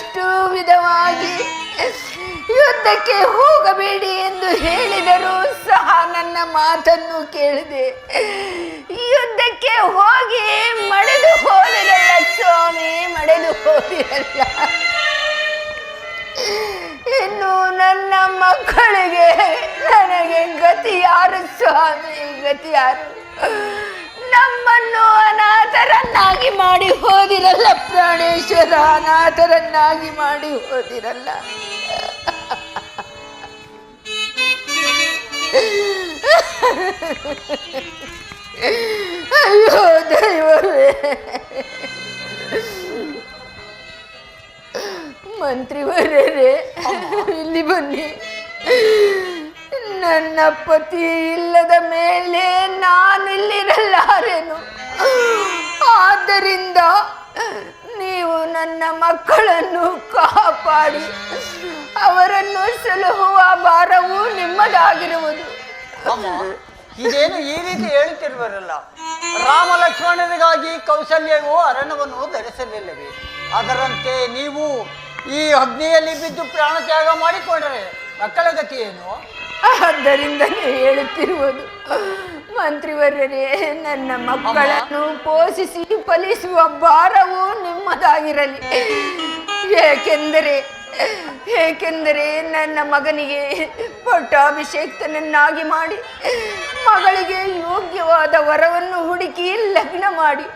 ಎಷ್ಟು ವಿಧವಾಗಿ ಯುದ್ಧಕ್ಕೆ ಹೋಗಬೇಡಿ ಎಂದು ಹೇಳಿದರೂ ಸಹ ನನ್ನ ಮಾತನ್ನು ಕೇಳಿದೆ. ಯುದ್ಧಕ್ಕೆ ಹೋಗಿ ಮಡೆದು ಹೋದಿರಲ್ಲ ಸ್ವಾಮಿ, ಮಡೆದು ಹೋದಿರಲ್ಲ. ಇನ್ನು ನನ್ನ ಮಕ್ಕಳಿಗೆ ನನಗೆ ಗತಿ ಯಾರು ಸ್ವಾಮಿ, ಗತಿ ಯಾರು? ನಮ್ಮನ್ನು ಅನಾಥರನ್ನಾಗಿ ಮಾಡಿ ಹೋದಿರಲ್ಲ ಪ್ರಾಣೇಶ್ವರ, ಅನಾಥರನ್ನಾಗಿ ಮಾಡಿ ಹೋದಿರಲ್ಲ. ಅಯ್ಯೋ ದೈವವೇ, ಮಂತ್ರಿವರೇ ಇಲ್ಲಿ ಬನ್ನಿ. ನನ್ನ ಪತಿ ಇಲ್ಲದ ಮೇಲೆ ನಾನಿಲ್ಲಿರಲಾರೆನು. ಆದ್ದರಿಂದ ನೀವು ನನ್ನ ಮಕ್ಕಳನ್ನು ಕಾಪಾಡಿ ಅವರನ್ನು ಸಲಹುವ ಭಾರವು ನಿಮ್ಮದಾಗಿರುವುದು. ಇದೇನು ಈ ರೀತಿ ಹೇಳುತ್ತಿರುವರಲ್ಲ? ರಾಮ ಲಕ್ಷ್ಮಣರಿಗಾಗಿ ಕೌಸಲ್ಯವು ಅರಣ್ಯವನ್ನು ಧರಿಸಲಿಲ್ಲವೇ? ಅದರಂತೆ ನೀವು ಈ ಅಗ್ನಿಯಲ್ಲಿ ಬಿದ್ದು ಪ್ರಾಣ ತ್ಯಾಗ ಮಾಡಿಕೊಂಡರೆ ಮಕ್ಕಳ ಗತಿ ಏನು? ಆದ್ದರಿಂದಲೇ ಹೇಳುತ್ತಿರುವುದು ಮಂತ್ರಿವರ್ಯರೇ, ನನ್ನ ಮಕ್ಕಳನ್ನು ಪೋಷಿಸಿ ಫಲಿಸುವ ಭಾರವು ನಿಮ್ಮದಾಗಿರಲಿ. ಏಕೆಂದರೆ ನನ್ನ ಮಗನಿಗೆ ಪಟ್ಟಾಭಿಷೇಕ್ತನನ್ನಾಗಿ ಮಾಡಿ ಮಗಳಿಗೆ ಯೋಗ್ಯವಾದ ವರವನ್ನು ಹುಡುಕಿ ಲಗ್ನ ಮಾಡಿ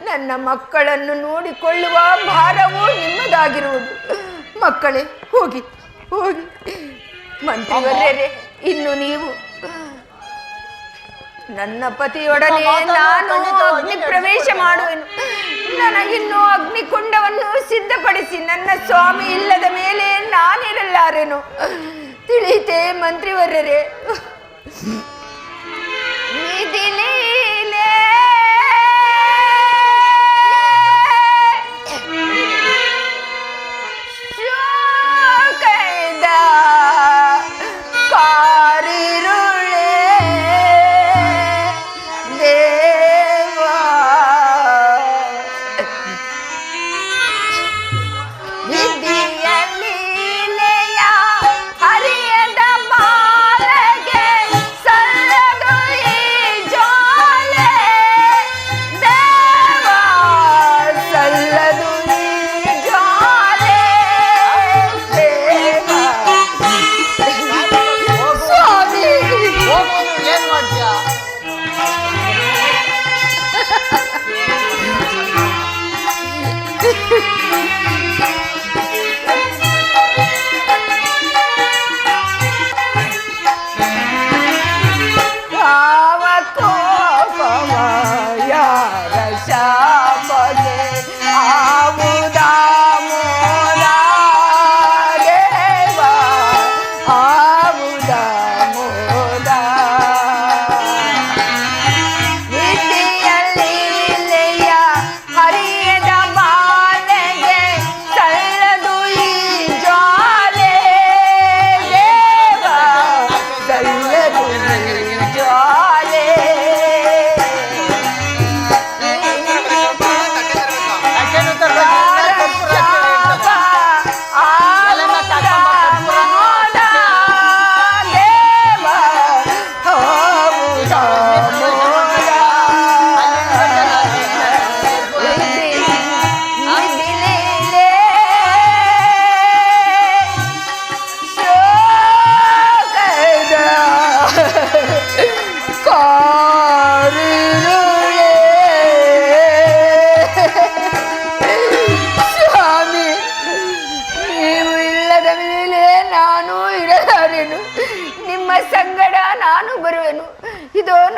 ನನ್ನ ಮಕ್ಕಳನ್ನು ನೋಡಿಕೊಳ್ಳುವ ಭಾರವು ನಿಮ್ಮದಾಗಿರುವುದು. ಮಕ್ಕಳೇ, ಹೋಗಿ ಹೋಗಿ. ಮಂತ್ರಿವರ್ಯರೇ, ಇನ್ನು ನೀವು ನನ್ನ ಪತಿಯೊಡನೆ ನಾನು ಅಗ್ನಿ ಪ್ರವೇಶ ಮಾಡುವೆನು. ನನಗಿನ್ನು ಅಗ್ನಿಕುಂಡವನ್ನು ಸಿದ್ಧಪಡಿಸಿ ನನ್ನ ಸ್ವಾಮಿ ಇಲ್ಲದ ಮೇಲೆ ನಾನಿರಲಾರೆನು. ತಿಳಿಯಿತೆ ಮಂತ್ರಿವರ್ಯರೇ?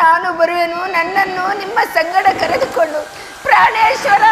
ನಾನು ಬರುವೆನು. ನನ್ನನ್ನು ನಿಮ್ಮ ಸಂಗಡ ಕರೆದುಕೊಂಡು ಪ್ರಾಣೇಶ್ವರ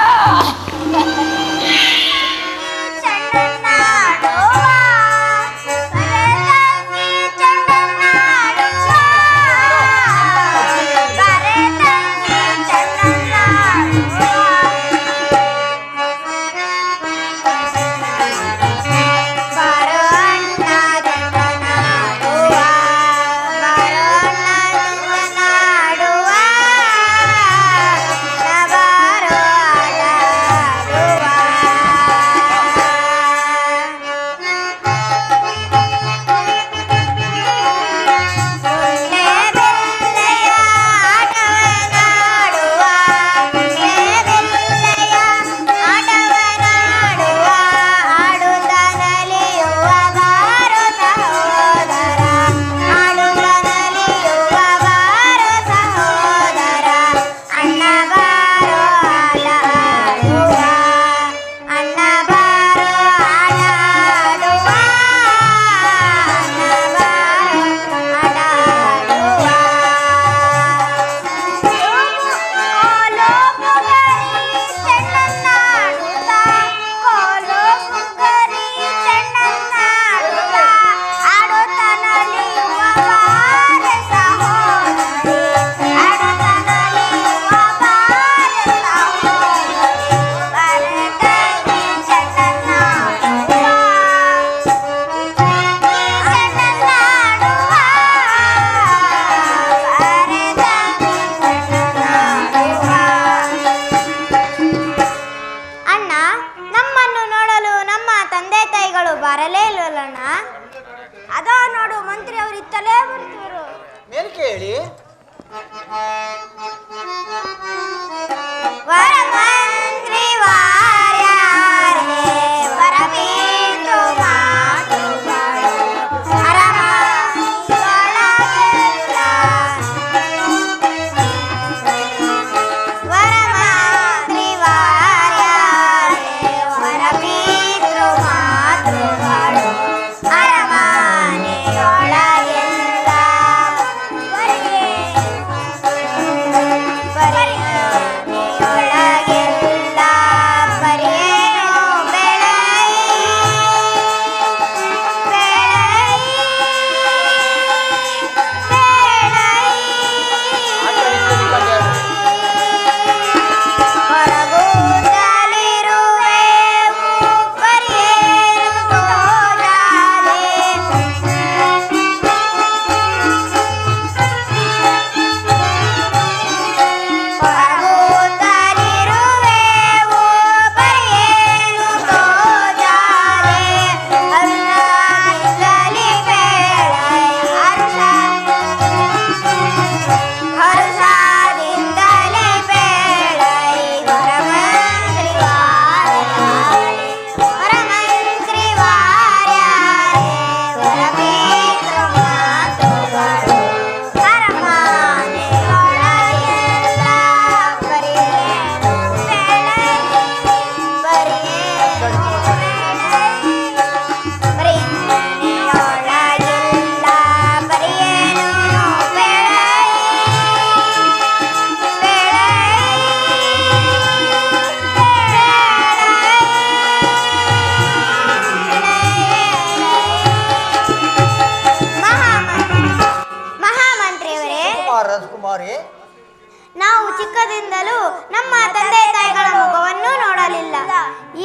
ವರ್ಷದಿಂದಲೂ ನಮ್ಮ ತಂದೆ ತಾಯಿಗಳ ಮುಖವನ್ನು ನೋಡಲಿಲ್ಲ.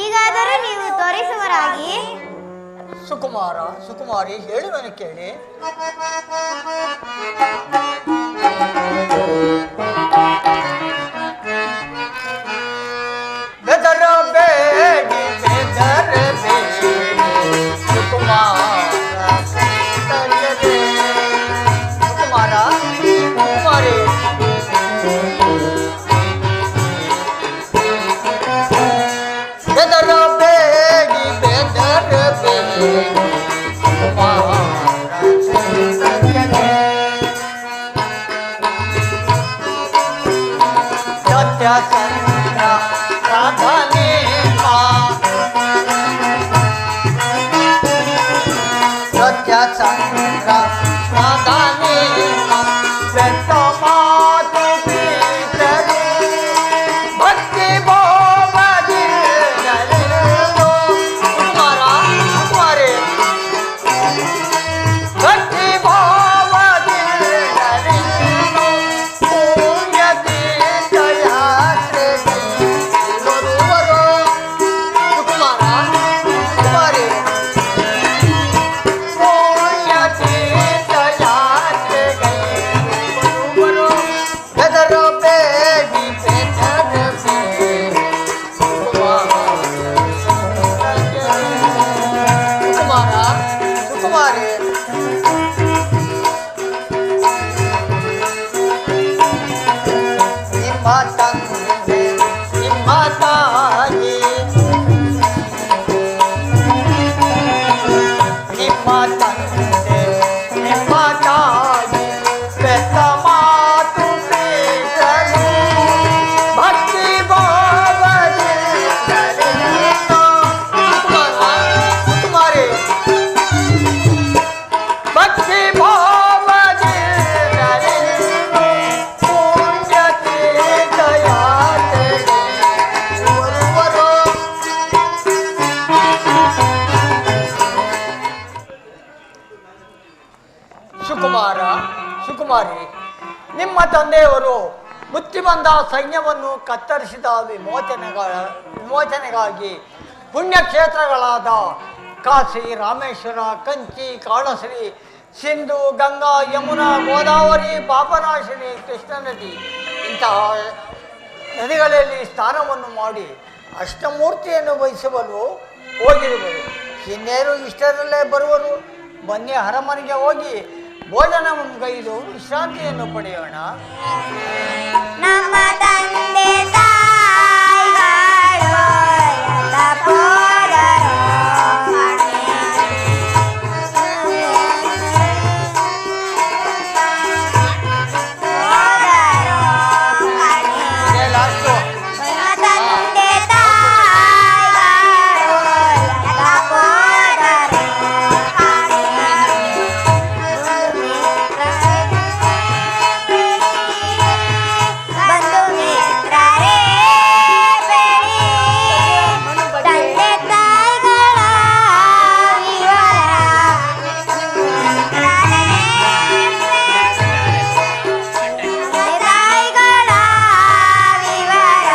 ಈಗಾದರೂ ನೀವು ತೋರಿಸುವರಾಗಿ. ಸುಕುಮಾರಿ ಹೇಳುವನು ಕೇಳಿ. ಸುಕುಮಾರಿ, ನಿಮ್ಮ ತಂದೆಯವರು ಮುತ್ತಿ ಬಂದ ಸೈನ್ಯವನ್ನು ಕತ್ತರಿಸಿದ ವಿಮೋಚನೆಗಾಗಿ ಪುಣ್ಯಕ್ಷೇತ್ರಗಳಾದ ಕಾಶಿ, ರಾಮೇಶ್ವರ, ಕಂಚಿ, ಕಾಳಶ್ರೀ, ಸಿಂಧು, ಗಂಗಾ, ಯಮುನಾ, ಗೋದಾವರಿ, ಪಾಪನಾಶಿನಿ, ಕೃಷ್ಣ ನದಿ ಇಂತಹ ನದಿಗಳಲ್ಲಿ ಸ್ನಾನವನ್ನು ಮಾಡಿ ಅಷ್ಟಮೂರ್ತಿಯನ್ನು ವಹಿಸುವಲು ಹೋಗಿರುವರು. ಇನ್ನೇರು ಇಷ್ಟರಲ್ಲೇ ಬರುವರು. ಬನ್ನಿ, ಅರಮನೆಗೆ ಹೋಗಿ ಭೋಜನವನ್ನು ಗೈದು ವಿಶ್ರಾಂತಿಯನ್ನು ಪಡೆಯೋಣ. ನಮ್ಮ ತಂದೆ ತಾಯಿಗಳು ವಿವರ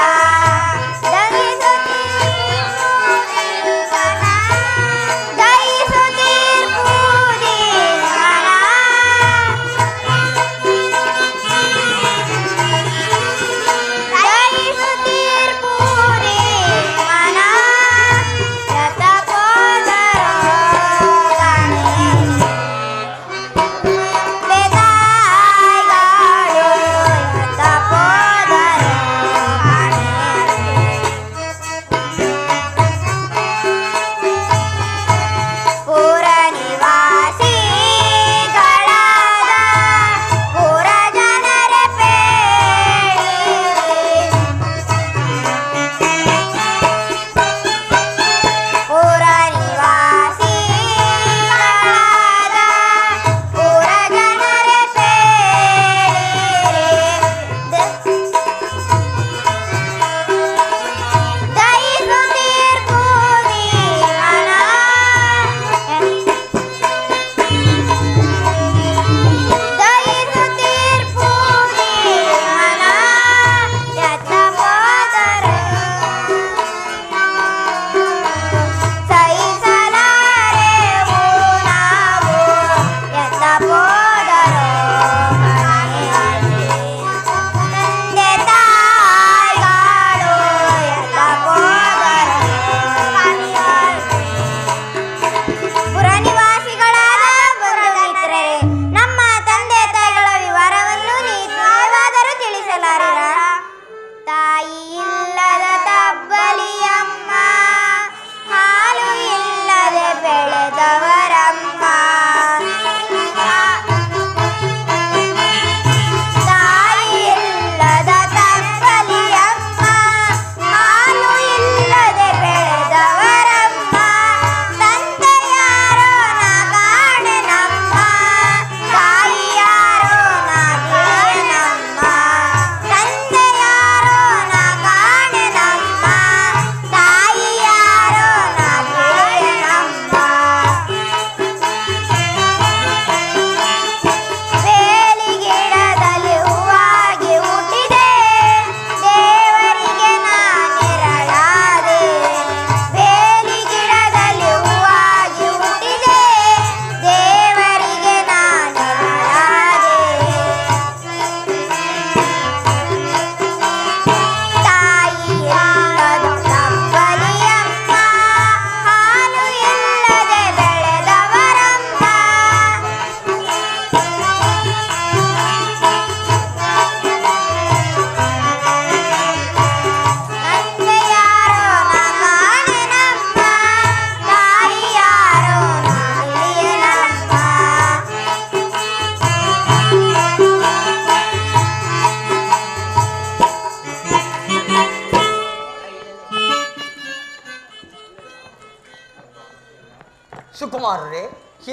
ರಾಜಕುಮಾರರೇ,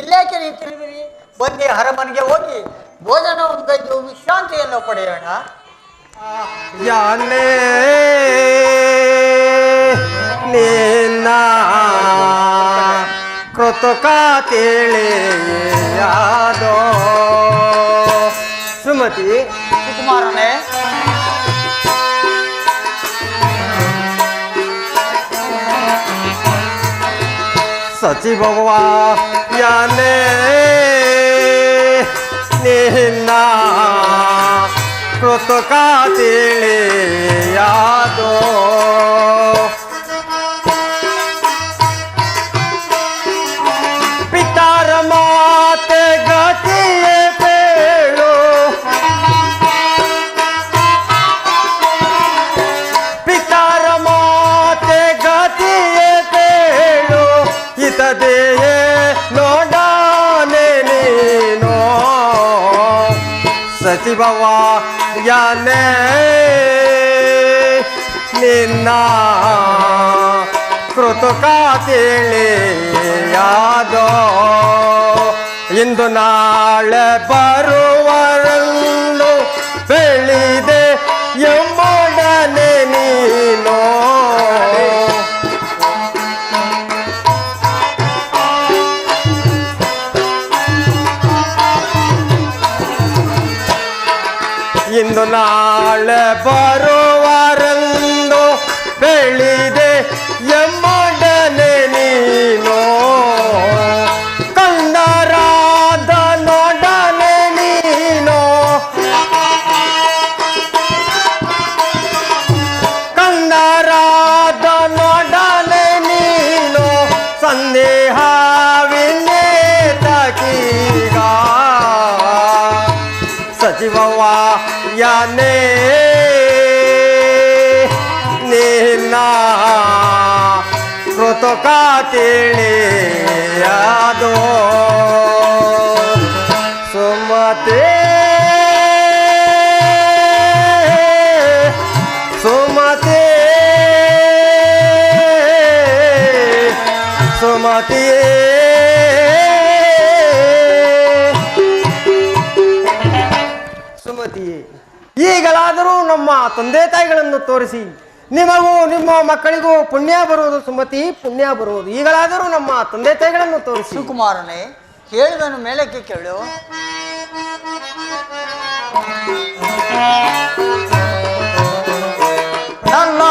ಇಲ್ಲೇಕೆ ನಿಂತಿರುವಿರಿ? ಬನ್ನಿ, ಅರಮನೆಗೆ ಹೋಗಿ ಭೋಜನವನ್ನು ಕೈದು ವಿಶ್ರಾಂತಿಯನ್ನು ಪಡೆಯೋಣ. ಯಾನೇ ನಿನ್ನ ಕೃತಕ ತಿಳಿಯಾದೋ ಸುಮತಿ. ಸುಕುಮಾರನೇ, ಸಚಿವವ್ವ ಯಾನೇ ನಿನ್ನ ಕೃತಕ ತಿಳಿಯಾದೋ ಪಿತಾರ ಮಾತೆ ಗತಿಯೇ ಬೇಳು ಪಿತಾರ ಮಾತೆ ಗತಿಯೇ ಬೇಳು ಇತದೆಯೇ ನೋಡಾನೆ ನೀನು ಸಚಿವವ್ವ ಯಾನೇ ನಿನ್ನ ಕೃತಕ ತಿಳಿಯಾದೋ ಇಂದು ನಾಳೆ ಬರುವರನ್ನು ಬೆಳಿದೆ ಎಂಬೊಡನೆ ನೀನು ಇಂದು ನಾಳೆ ಬರುವರೆಂದು ಬೆಳಿದೆ ಎಂಬೊಡನೆ ನೀನು ಕಂದರಾದ ನೋಡನೆ ನೀನು ಕಂದರಾದ ನೋಡನೆ ನೀನು ಸಂದೇಹವಿನ್ನೇತಕೀಗ ಸಚಿವವ್ವ ಯಾನೇ ನಿನ್ನ ಕೃತಕ ತಿಳಿಯಾದೋ ಸುಮತಿ ಸುಮತಿ ಸುಮತಿ ಸುಮತಿ ಈಗಲಾದರೂ ನಮ್ಮ ತಂದೆ ತಾಯಿಗಳನ್ನು ತೋರಿಸಿ ನಿಮಗೂ ನಿಮ್ಮ ಮಕ್ಕಳಿಗೂ ಪುಣ್ಯ ಬರುವುದು ಸುಮತಿ, ಪುಣ್ಯ ಬರುವುದು. ಈಗಲಾದರೂ ನಮ್ಮ ತಂದೆ ತಾಯಿಗಳನ್ನು ತೋರಿಸಿ. ಸುಕುಮಾರನೇ, ಕೇಳುವನು ಮೇಲಕ್ಕೆ ಕೇಳು. ನನ್ನ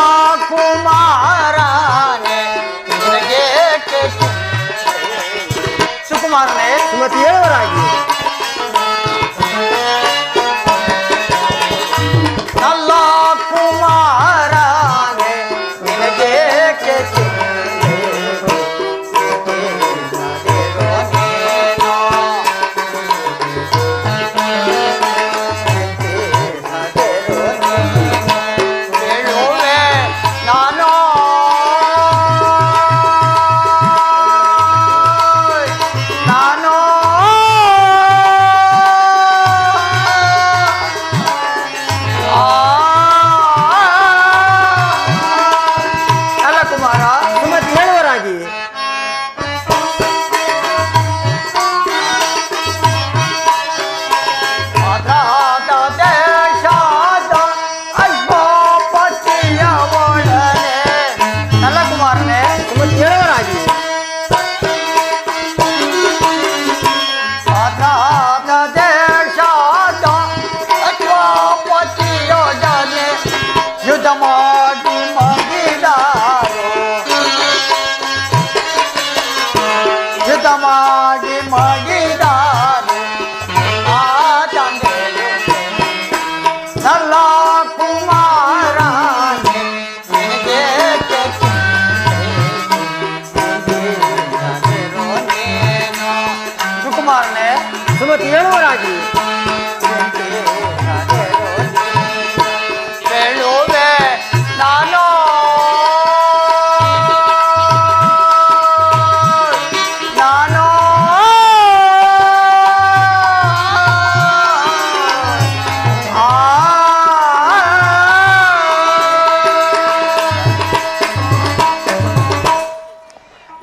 ಕುಮಾರನೇ ನಿನಗೇಕೆ ಸುಕುಮಾರನೇ, ಸುಮತಿ ಹೇಳುವರಾಗಿ. ನನ್ನ ಕುಮಾರನೇ ನಿನಗೇಕೆ ಸುಮತಿ ಹೇಳುವರಾಗಿ. ಹೇಳುವೆ ನಾನು ನಾನು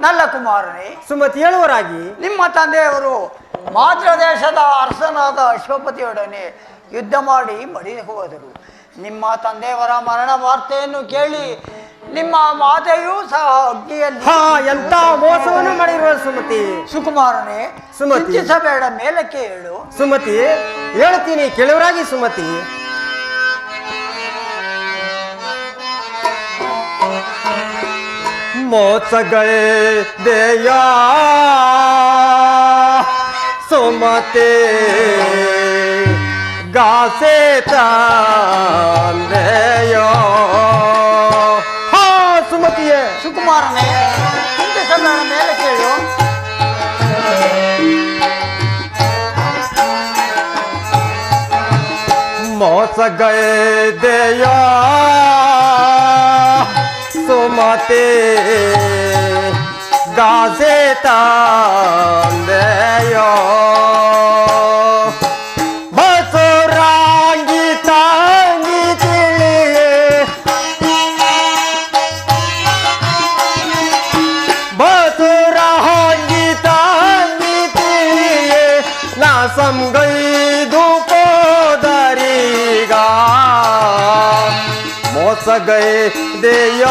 ನಲ್ಲ ರಾಜಕುಮಾರನೇ, ಸುಮತಿ ಹೇಳುವರಾಗಿ ನಿಮ್ಮ ತಂದೆಯವರು ಮಾದ್ರ ದೇಶದ ಅರಸನಾದ ಅಶ್ವಪತಿಯೊಡನೆ ಯುದ್ಧ ಮಾಡಿ ಮಡಿದು ಹೋದರು. ನಿಮ್ಮ ತಂದೆಯವರ ಮರಣ ವಾರ್ತೆಯನ್ನು ಕೇಳಿ ನಿಮ್ಮ ಮಾತೆಯೂ ಸಹ ಅಗ್ನಿಯಲ್ಲಿ ಎಂತ ಮೋಸವನ್ನು ಮಾಡಿರುವ ಸುಮತಿ. ಸುಕುಮಾರನೇ, ಸುಮತಿ. ಚಿಂತಿಸಬೇಡ, ಮೇಲಕ್ಕೆ ಹೇಳು. ಸುಮತಿ ಹೇಳ್ತೀನಿ ಕೇಳುವರಾಗಿ ಸುಮತಿ. ಮೋಸಗಳೇ ದೇಯ ಸುಮತಿ ಗಾಸೆ ತಂದೆಯೋ. ಸುಮತಿಯೇ ಸುಕುಮಾರನೇ, ಚಿಂತಿಸಬೇಡ, ಮೇಲಕ್ಕೆ ಹೇಳು. ಮೋಸಗೈದೆಯ ಸುಮತಿ ಗಾಸೆ ತಂದೆಯೋ. ಬಸುರಾಂಗಿ ತಾಂಗಿ ತಿಳಿಯೇ ಬಸುರಾಂಗಿ ತಾಂಗಿ ತಿಳಿಯೇ ನಾ ಸಂಗೈದು ಕೋದರಿಗ ಮೋಸಗೈ ದೇಯ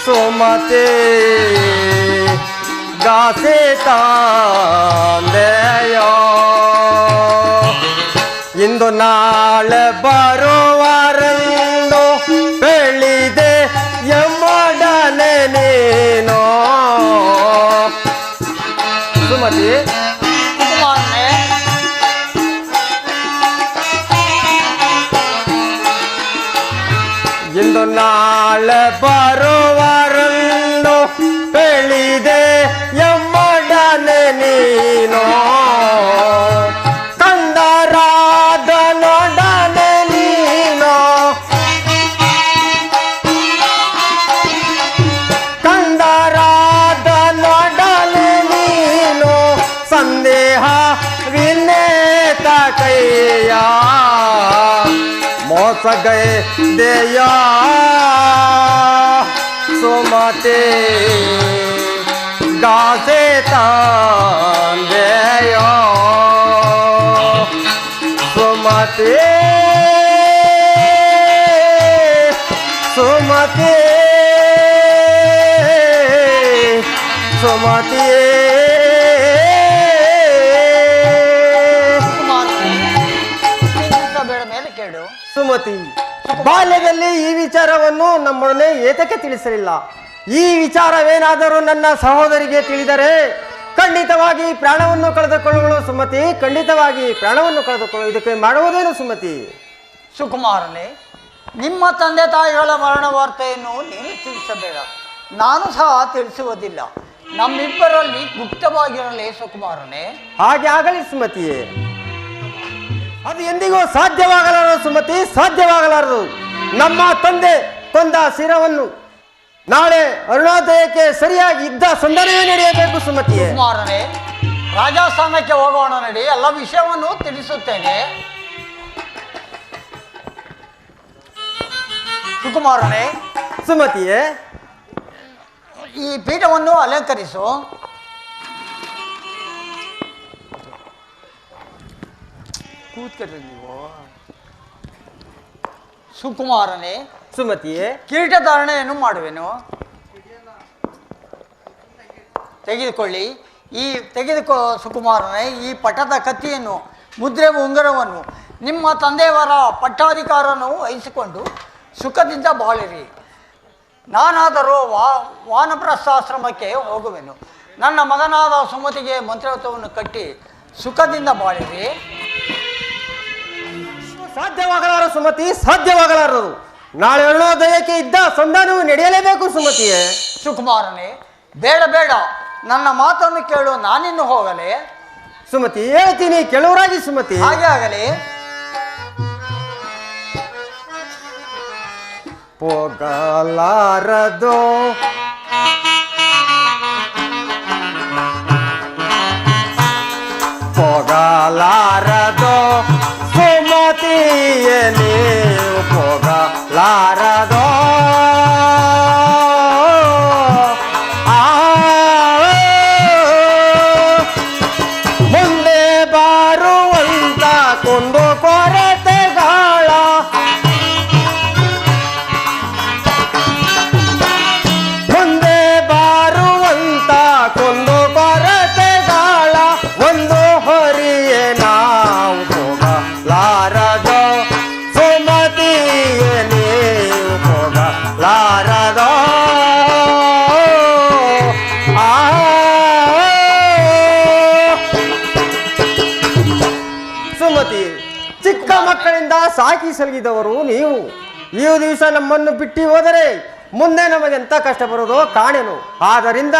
ಸುಮತಿ ಗಾಸೆ ತಂದೆಯೋ. ಇಂದು ನಾಳೆ ಬರುವರೆಂದು ಬೆಳಿದೆ ಎಮ್ಮಡನೆ ನೀನು ಸುಮತಿ. ಸುಕುಮಾರನೇ, ಇಂದು ನಾಳೆ ಬರುವರೆಂದು ಬೆಳಿದೆ ಎಮ್ಮಡನೆ ನೀನು ಕಂದರಾದ ನೊಡನೆ ನೀನು ಕಂದರಾದ ನೊಡನೆ ನೀನು ಸಂದೇಹ ವಿನೇತ ಕೈಯ ಮೋಸಗೈ ದೇಯ ಸುಮತಿ ಗಾಸೆ ತಂದೆಯೋ. ಸುಮತಿ ಸುಮತಿ ಸುಮತಿ ಸುಕುಮಾರನೇ, ಚಿಂತಿಸಬೇಡ, ಮೇಲಕ್ಕೆ ಹೇಳು. ಸುಮತಿ ಬಾಲ್ಯದಲ್ಲಿ ಈ ವಿಚಾರವನ್ನು ನಮ್ಮೊಡನೆ ಏತಕ್ಕೆ ತಿಳಿಸಲಿಲ್ಲ. ಈ ವಿಚಾರವೇನಾದರೂ ನನ್ನ ಸಹೋದರಿಗೆ ತಿಳಿದರೆ ಖಂಡಿತವಾಗಿ ಪ್ರಾಣವನ್ನು ಕಳೆದುಕೊಳ್ಳುವಳು ಸುಮತಿ. ಖಂಡಿತವಾಗಿ ಪ್ರಾಣವನ್ನು ಕಳೆದುಕೊಳ್ಳುವ ಇದಕ್ಕೆ ಮಾಡುವುದೇನು ಸುಮತಿ. ಸುಕುಮಾರನೇ, ನಿಮ್ಮ ತಂದೆ ತಾಯಿಗಳ ಮರಣ ವಾರ್ತೆಯನ್ನು ನೀನು ತಿಳಿಸಬೇಡ, ನಾನು ಸಹ ತಿಳಿಸುವುದಿಲ್ಲ. ನಮ್ಮಿಬ್ಬರಲ್ಲಿ ಗುಪ್ತವಾಗಿರಲಿ ಸುಕುಮಾರನೇ. ಹಾಗೆ ಆಗಲಿ ಸುಮತಿಯೇ. ಅದು ಎಂದಿಗೂ ಸಾಧ್ಯವಾಗಲಾರದು ಸುಮತಿ, ಸಾಧ್ಯವಾಗಲಾರದು. ನಮ್ಮ ತಂದೆ ಕೊಂದ ಶಿರವನ್ನು ನಾಳೆ ಅರುಣೋದಯಕ್ಕೆ ಸರಿಯಾಗಿ ಇದ್ದ ಸಂಧಾನವೇ ನಡೆಯಬೇಕು ಸುಮತಿಯೇ. ಸುಕುಮಾರನೇ, ರಾಜಸ್ಥಾನಕ್ಕೆ ಹೋಗೋಣ ನಡಿ, ಎಲ್ಲ ವಿಷಯವನ್ನು ತಿಳಿಸುತ್ತೇನೆ. ಸುಕುಮಾರನೇ, ಸುಮತಿಯೇ ಈ ಪೀಠವನ್ನು ಅಲಂಕರಿಸು. ಕೂತ್ಕೊಳ್ರಿ ನೀವು. ಸುಕುಮಾರನೇ, ಸುಮತಿಯೇ ಕಿರೀಟಧಾರಣೆಯನ್ನು ಮಾಡುವೆನು. ತೆಗೆದುಕೊಳ್ಳಿ. ತೆಗೆದುಕೋ ಸುಕುಮಾರನೇ, ಈ ಪಟ್ಟದ ಕತ್ತಿಯನ್ನು, ಮುದ್ರೆ ಉಂಗುರವನ್ನು ನಿಮ್ಮ ತಂದೆಯವರ ಪಟ್ಟಾಧಿಕಾರವನ್ನು ವಹಿಸಿಕೊಂಡು ಸುಖದಿಂದ ಬಾಳಿರಿ. ನಾನಾದರೂ ವಾನಪ್ರಸ್ಥಾಶ್ರಮಕ್ಕೆ ಹೋಗುವೆನು. ನನ್ನ ಮಗನಾದ ಸುಮತಿಗೆ ಮಂತ್ರತ್ವವನ್ನು ಕಟ್ಟಿ ಸುಖದಿಂದ ಬಾಳಿರಿ. ಸಾಧ್ಯವಾಗಲಾರದು ಸುಮತಿ, ಸಾಧ್ಯವಾಗಲಾರದು. ನಾಳೆ ಅರುಣೋದಯಕ್ಕೆ ಇದ್ದ ಸಂಧಾನವು ನಡೆಯಲೇಬೇಕು ಸುಮತಿಯೇ. ಸುಕುಮಾರನೇ, ಬೇಡ ಬೇಡ, ನನ್ನ ಮಾತನ್ನು ಕೇಳು, ನಾನಿನ್ನು ಹೋಗಲೇ. ಸುಮತಿ ಹೇಳ್ತೀನಿ ಕೆಲವರಾಗಿ ಸುಮತಿ. ಹಾಗೆ ಆಗಲಿ. ಹೋಗಲಾರದು ಹೋಗಲಾರದು ಸುಮತಿಯೇ ನೀವು ಹೋಗಲಾರದು ಸಾಕಿ ಸಲಗಿದವರು ನೀವು. ಈ ದಿವಸ ನಮ್ಮನ್ನು ಬಿಟ್ಟು ಹೋದರೆ ಮುಂದೆ ನಮಗೆಂತ ಕಷ್ಟ ಬರೋದೋ ಕಾಣೆನು. ಆದ್ದರಿಂದ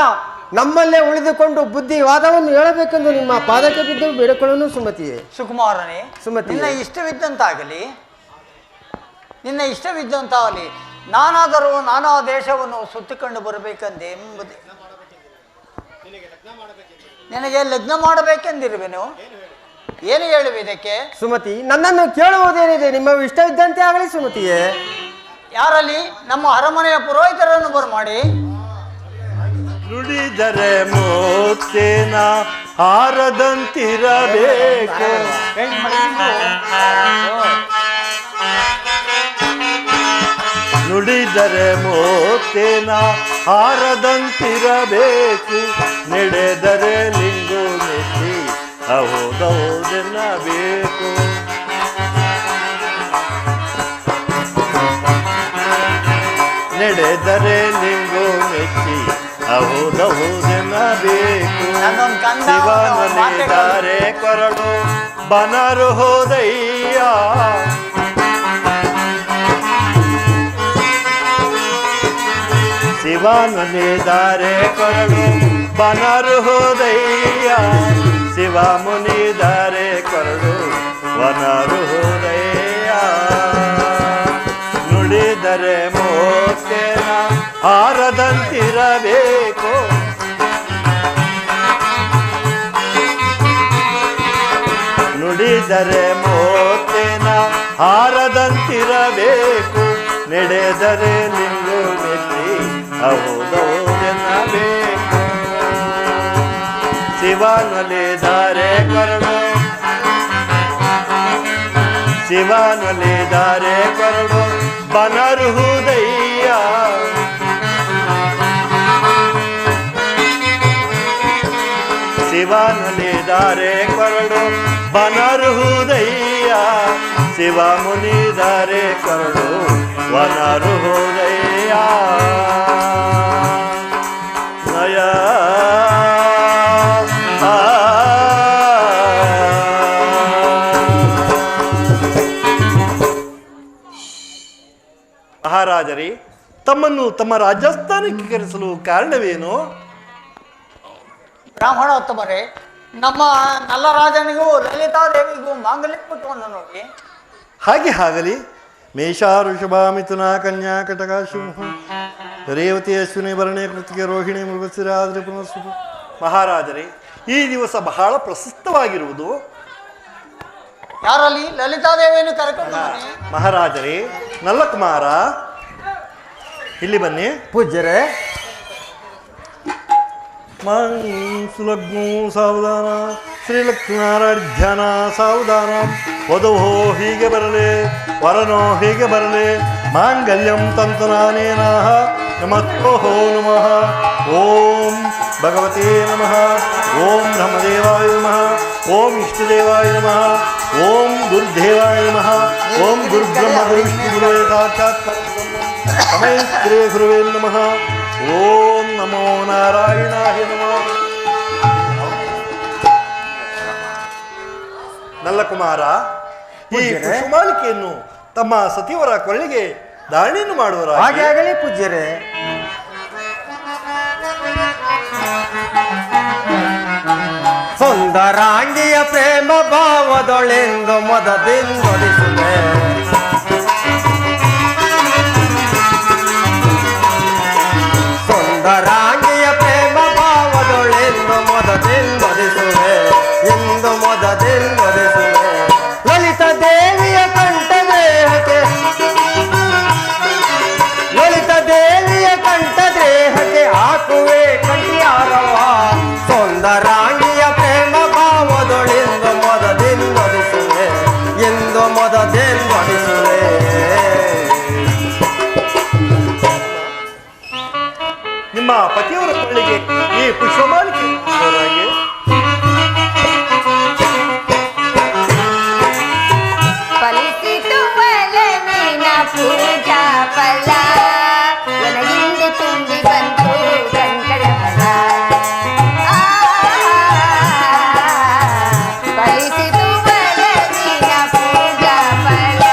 ನಮ್ಮಲ್ಲೇ ಉಳಿದುಕೊಂಡು ಬುದ್ಧಿವಾದವನ್ನು ಹೇಳಬೇಕೆಂದು ನಿಮ್ಮ ಪಾದಕ್ಕೆ ಬಿದ್ದು ಬೇಡಿಕೊಳ್ಳಲು ಸುಮತಿಯೇ. ಸುಕುಮಾರನೇ, ಸುಮತಿ, ನಿನ್ನ ಇಷ್ಟವಿದ್ದಂತಾಗಲಿ, ನಿನ್ನ ಇಷ್ಟವಿದ್ದಂತಾಗಲಿ. ನಾನಾದರೂ ನಾನಾ ದೇಶವನ್ನು ಸುತ್ತಿಕೊಂಡು ಬರಬೇಕೆಂದೇ ನಿನಗೆ ಲಗ್ನ ಮಾಡಬೇಕೆಂದಿರುವೆನು. ಏನು ಹೇಳುವೆ ಇದಕ್ಕೆ? ಸುಮತಿ, ನನ್ನನ್ನು ಕೇಳುವುದೇನಿದೆ? ನಿಮ್ಮ ಇಷ್ಟವಿದ್ದಂತೆ ಆಗಲಿ ಸುಮತಿಯೇ. ಯಾರಲ್ಲಿ? ನಮ್ಮ ಅರಮನೆಯ ಪುರೋಹಿತರನ್ನು ಬರಮಾಡಿ. ನುಡಿದರೆ ಮೋತೇನ ಹಾರದಂತಿರಬೇಕು, ನುಡಿದರೆ ಮೋತೇನ ಹಾರದಂತಿರಬೇಕು, ನಡೆದರೆ ಲಿಂಗು ಮೆಚ್ಚಿ ಹೌದೌದೆನ್ನಬೇಕು. ನಡೆದರೆ ಲಿಂಗು ಮೆಚ್ಚಿ ಹೌದೌದೆನ್ನಬೇಕು. ಶಿವನಲ್ಲಿದ್ದಾರೆ ಕೊರಡು ಬನರು ಹೋದಯ್ಯ, ಶಿವನಲ್ಲಿದ್ದಾರೆ ಕೊರಡು ಬನರು ಹೋದಯ್ಯ, ಶಿವ ಮುನಿದರೆ ಕೊರಡು ವನರು ಹೋದಯ್ಯ. ನುಡಿದರೆ ಮೋತೇನ ಹಾರದಂತಿರಬೇಕು, ನುಡಿದರೆ ಮೋತೇನ ಹಾರದಂತಿರಬೇಕು, ನಡೆದರೆ ಲಿಂಗು ಮೆಚ್ಚಿ ಹೌದೌದೆನ್ನಬೇಕು. ಶಿವನಲ್ಲಿದ್ದಾರೆ ಕೊರಡು, ಶಿವನಲ್ಲಿದ್ದಾರೆ ಕೊರಡು ಬನರು ಹೃದಯ, ಶಿವನಲ್ಲಿದ್ದಾರೆ ಕೊರಡು ಬನರು ಹೃದಯ, ಶಿವ ಮುನಿದರೆ ಕೊರಡು ವನರು ಹೃದಯ. ನಯ ಮಹಾರಾಜರೇ, ತಮ್ಮನ್ನು ತಮ್ಮ ರಾಜಸ್ಥಾನಕ್ಕೆ ಕರೆಸಲು ಕಾರಣವೇನು? ಬ್ರಾಹ್ಮಣೋತ್ತಮರೇ, ನಮ್ಮ ನಲ್ಲರಾಜನಿಗೂ ಲಲಿತಾದೇವಿಗೂ ಮಾಂಗಲ್ಯ ಪುತ್ರವನ್ನು ನೋಡಿ. ಹಾಗೆ ಆಗಲಿ. ಮೇಷ ಋಷಭ ಮಿಥುನ ಕನ್ಯಾ ಕಟಕ ಸಿಂಹ ರೇವತಿ ಅಶ್ವಿನಿ ಭರಣೆ ಕೃತಿಕೆ ರೋಹಿಣಿ ಮೃಗಶಿರ ಆದ್ರೆ ಪುನಃ. ಮಹಾರಾಜರೇ, ಈ ದಿವಸ ಬಹಳ ಪ್ರಶಸ್ತವಾಗಿರುವುದು. ಯಾರಲ್ಲಿ? ಲಲಿತಾದೇವಿಯನ್ನು ಕರೆಕೊಂಡು ಬನ್ನಿ. ಮಹಾರಾಜರೇ, ನಲ್ಲಕುಮಾರ ಇಲ್ಲಿ ಬನ್ನಿ. ಪೂಜ್ಯರೇ, ಸುಲಗ್ನೋ ಸಾವಧಾನ, ಶ್ರೀಲಕ್ಷ್ಮೀನಾರಾಯಣ ಧ್ಯಾನ ಸಾವಧಾನ. ವಧುವೋ ಹೀಗೆ ಬರಲೆ, ವರನೋ ಹೀಗೆ ಬರಲೆ. ಮಾಂಗಲ್ಯಂ ತಂತುನಾನೇನ ನಮಸ್ತೋಹೋ ನಮಃ. ಓಂ ಭಗವತೆ ನಮಃ. ಓಂ ಬ್ರಹ್ಮದೇವಾಯ ನಮಃ. ಓಂ ಇಷ್ಟದೇವಾಯ ನಮಃ. ಓಂ ಗುರುದೇವಾಯ ನಮಃ. ಓಂ ಗುರುಬ್ರಹ್ಮ ಗುರುವಿಷ್ಣು ಗುರುವೇ ಸಾಕ್ಷಾತ್ ಸಮಯತ್ರೇ ಗುರುವೇ ನಮಃ. ಓಂ ನಮೋ ನಾರಾಯಣಾಯ ನಮಃ. ನಲ್ಲಕುಮಾರ, ಈ ಕುಸುಮಾಲಿಕೆಯನ್ನು ತಮ್ಮ ಸತಿಯವರ ಕೊಳ್ಳಿಗೆ ಧಾರಣೆಯನ್ನು ಮಾಡುವರ. ಹಾಗೆ ಆಗಲಿ ಪೂಜ್ಯರೇ. ಸುಂದರಾಂಗಿಯ ಪ್ರೇಮ ಭಾವದೊಳೆಂದು ಮೊದದಿಂದೊಲಿಸುವೆ, ಸುಂದರಾಂಗಿಯ ಪ್ರೇಮ ಭಾವದೊಳೆಂದು ಮೊದದಿಂದೊಲಿಸುವೆ, ಎಂದು ಮೊದದಿಂದೊಲಿಸುವೆ. ಲಲಿತ ದೇವಿಯ ಕಂಠ ದೇಹಕ್ಕೆ, ಲಲಿತ ದೇವಿಯ ಕಂಠ ದೇಹಕ್ಕೆ ಹಾಕುವೆ ಕಂಠಿಯಾರವ. ಸುಂದರಾಂಗಿಯ ಪ್ರೇಮ ಭಾವದೊಳೆಂದು ಮೊದದಿಂದೊಲಿಸುವೆ, ಎಂದು ಮೊದದಿಂದೊಲಿಸುವೆ. ನಿಮ್ಮ ಪತಿಯವರ ಕೊಳ್ಳಿಗೆ ಈ ಪುಷ್ಪಮಾಲಿಕೆ ಅವರಾಗಿ ಫಲಿಸಿತು ಬಲವಿನ ಪೂಜಾ ಫಲ, ನನಗಿಂದು ತುಂಬಿ ಬಂತು ಗಂಟಲ ಫಲ. ಫಲಿಸಿತು ಬಲವಿನ ಪೂಜಾ ಫಲ,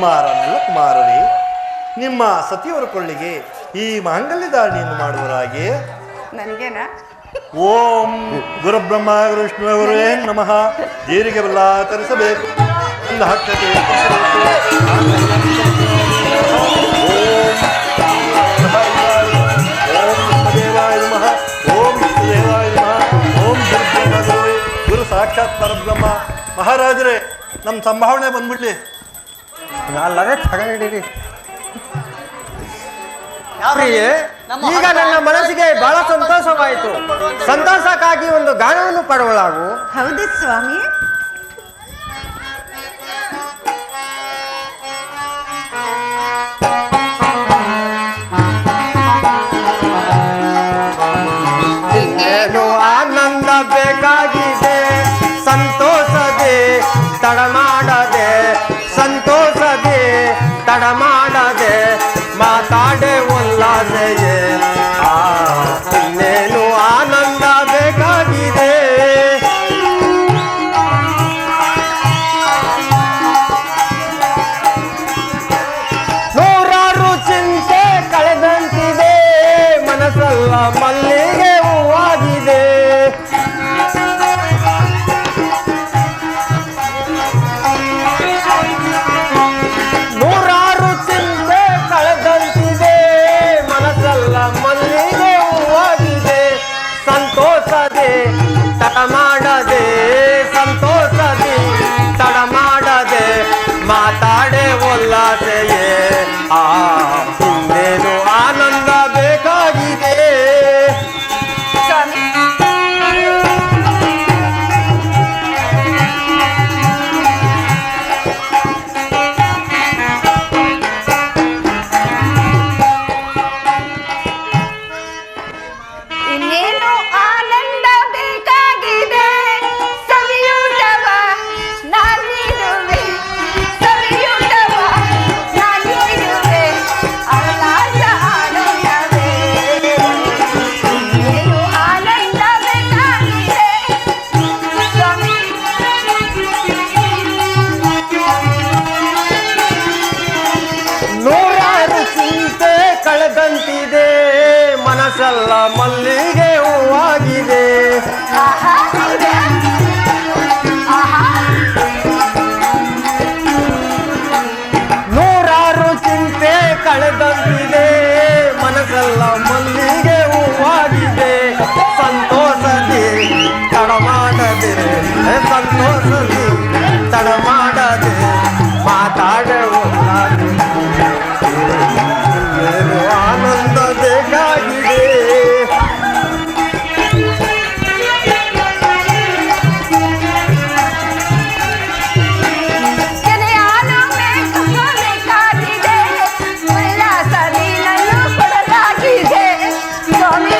ಕುಮಾರ ನಲ್ಲ ಕುಮಾರರೇ, ನಿಮ್ಮ ಸತಿಯವರ ಕೊಳ್ಳಿಗೆ ಈ ಮಾಂಗಲ್ಯ ಧಾರಣೆಯನ್ನು ಮಾಡುವರಾಗಿ ನನಗೇನಾ? ಓಂ ಗುರುಬ್ರಹ್ಮ ವಿಷ್ಣು ಗುರುವೇ ನಮಃ. ಜೀರಿಗೆ ಬೆಲ್ಲ ತರಿಸಬೇಕು, ಒಂದು ಹಕ್ಕಕ್ಕೆ ದೇವಾಯ ನಮಃ. ಓಂ ವಿಷ್ಣುದೇವಾಯ ನಮಃ. ಓಂ ಗುರುಬ್ರಹ್ಮ ಗುರುವೇ ಗುರು ಸಾಕ್ಷಾತ್ ಪರಬ್ರಹ್ಮ. ಮಹಾರಾಜರೇ, ನಮ್ಮ ಸಂಭಾವನೆ ಬಂದ್ಬಿಡ್ಲಿ. ಅಲ್ಲದೆ ತಗೊಂಡಿರಿ ಪ್ರಿಯೆ. ಈಗ ನನ್ನ ಮನಸ್ಸಿಗೆ ಬಹಳ ಸಂತೋಷವಾಯಿತು. ಸಂತೋಷಕ್ಕಾಗಿ ಒಂದು ಗಾನವನ್ನು ಪಡುವಳಾಗು. ಹೌದು ಸ್ವಾಮಿ. ಇನ್ನೇನು ಆನಂದ ಬೇಕಾಗಿದೆ, ಸಂತೋಷದೆ ತಡ ಮಾಡದೆ, ಸಂತೋಷದೆ ತಡ ಮಾಡದೆ, ಮಾತಾಡೆ ಉಲ್ಲಾಸೆಯೇ. ಇನ್ನೇನು ಆನಂದ ಬೇಕಾಗಿದೆ. ನೂರಾರು ಚಿಂತೆ ಕಳೆದಂತಿದೆ, ಮನಸ್ಸಲ್ಲ ಮಲ್ಲಿಗೆ ಹೂವಾಗಿದೆ. ನೂರಾರು ಚಿಂತೆ ಕಳೆದಂತಿದೆ, ಮನಸ್ಸಲ್ಲ ಮಲ್ಲಿಗೆ ಹೂವಾಗಿದೆ. ಸಂತೋಷದೆ ತಡ ಮಾಡದೆ, ಸಂತೋಷದೆ ತಡ ಮಾಡದೆ, ಮಾತಾಡೆ ಉಲ್ಲಾಸೆಯೇ. ಇನ್ನೇನು ಆನಂದ ಬೇಕಾಗಿದೆ. ಸ್ವಾಮಿ, ಇನ್ನೇನು ಆನಂದ ಬೇಕಾಗಿದೆ. ಸವಿಯೂಟವ ನಾನಿರುವೆ, ಸವಿಯೂಟವ ನಾನಿರುವೆ, ಆಹ್ಲಾದ ಆನಂದವೇ. ಇನ್ನೇನು ಆನಂದ ಬೇಕಾಗಿದೆ. ಸ್ವಾಮಿ, ನೂರಾರು ಚಿಂತೆ ಕಳೆದಂತಿದೆ, ಮನಸ್ಸಲ್ಲ ಮಲ್ಲಿಗೆ ಹೂವಾಗಿದೆ. ಆಹಾ, ಹೌದಾ? ಆಹಾ, ನೂರಾರು ಚಿಂತೆ ಕಳೆದಂತಿದೆ, ಮನಸ್ಸಲ್ಲ ಮಲ್ಲಿಗೆ ಹೂವಾಗಿದೆ. ಸಂತೋಷದೆ ತಡ ಮಾಡದೆ, ಸಂತೋಷದೆ ತಡ ಮಾಡದೆ, ಮಾತಾಡುವ ಆನಂದ ಬೇಕಾಗಿದೆ. ಕೆನೆಯಾನು ಬೇಕಾಗಿದೆ, ಉಲ್ಲಾಸ ನೀನನ್ನು ಕೊಡಲಾಗಿದೆ. ಸ್ವಾಮಿ,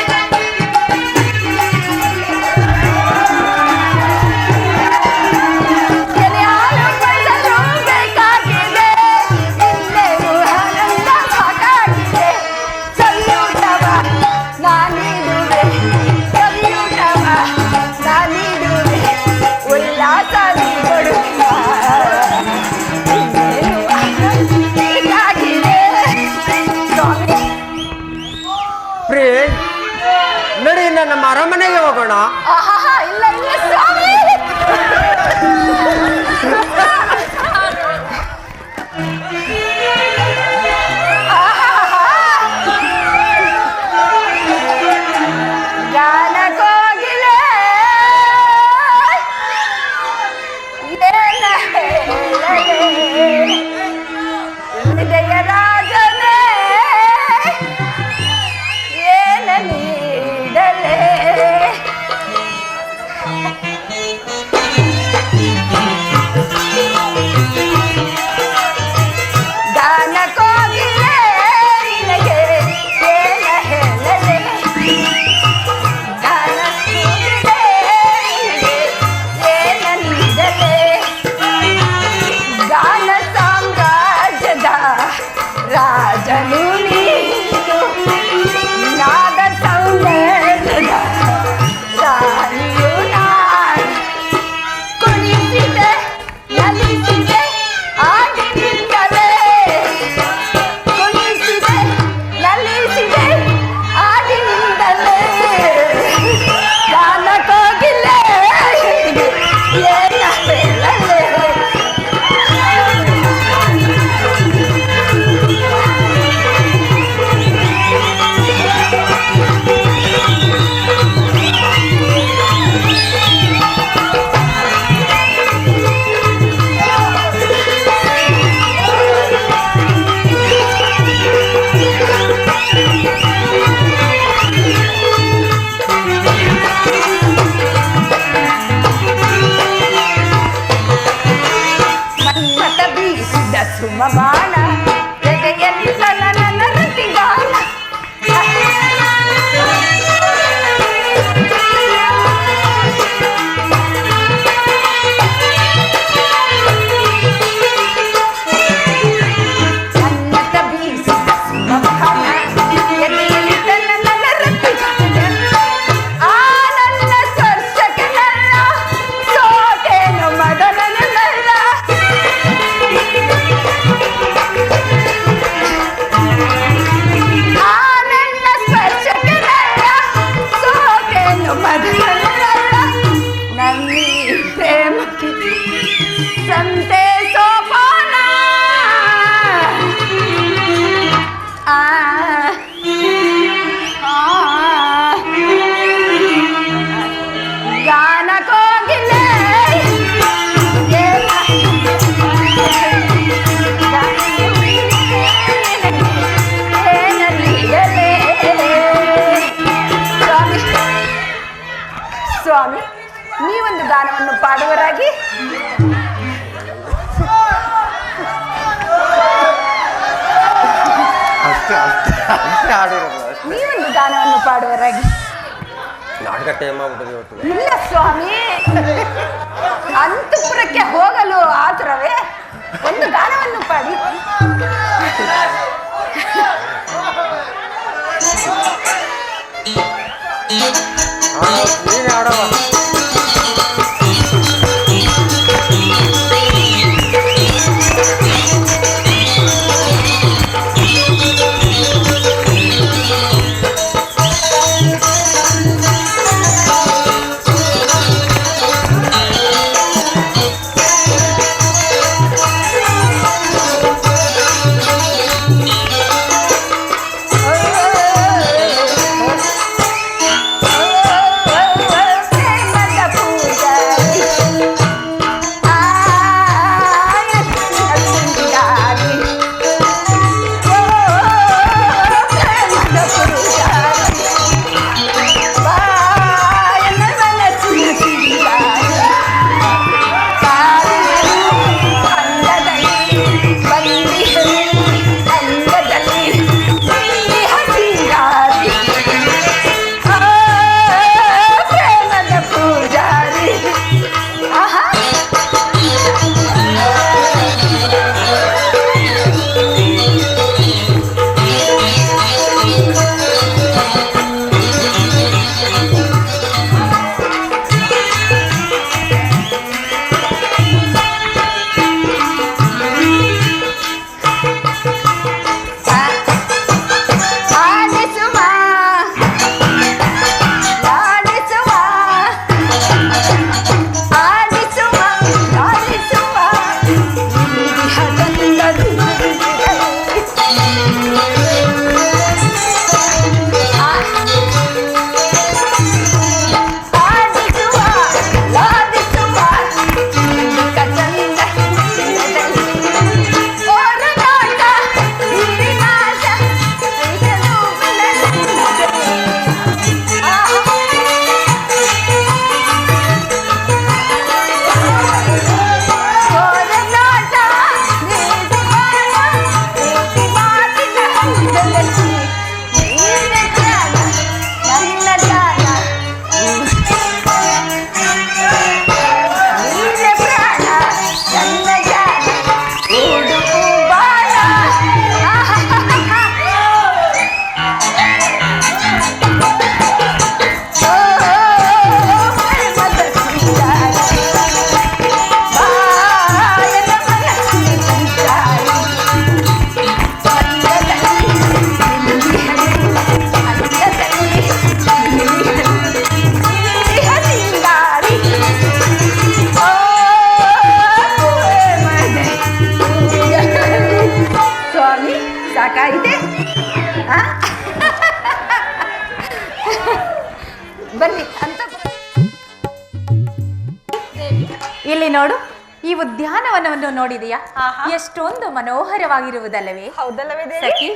ಸ್ವಾಮಿ, ನೀವೊಂದು ಗಾನವನ್ನು ಪಾಡುವರಾಗಿ. ನೀವೊಂದು ಗಾನವನ್ನು ಪಾಡುವರಾಗಿ. ನಾಟಕ ಟೈಮ್ ಆಗ್ಬಿಟ್ಟದೆ ಇವತ್ತು. ಇಲ್ಲ ಸ್ವಾಮಿ, ಅಂತಃಪುರಕ್ಕೆ ಹೋಗಲು ಆತುರವೇ, ಒಂದು ಗಾನವನ್ನು ಪಾಡಿ. ನೀನೇ ಆಡವ. ಸಾಕಾಗಿದೆ. ಬನ್ನಿ ಅಂತ. ಇಲ್ಲಿ ನೋಡು, ಈ ಉದ್ಯಾನವನವನ್ನು ನೋಡಿದೆಯಾ? ಎಷ್ಟೊಂದು ಮನೋಹರವಾಗಿರುವುದಲ್ಲವೇ? ಹೌದಲ್ಲವೇ ಸಖಿ,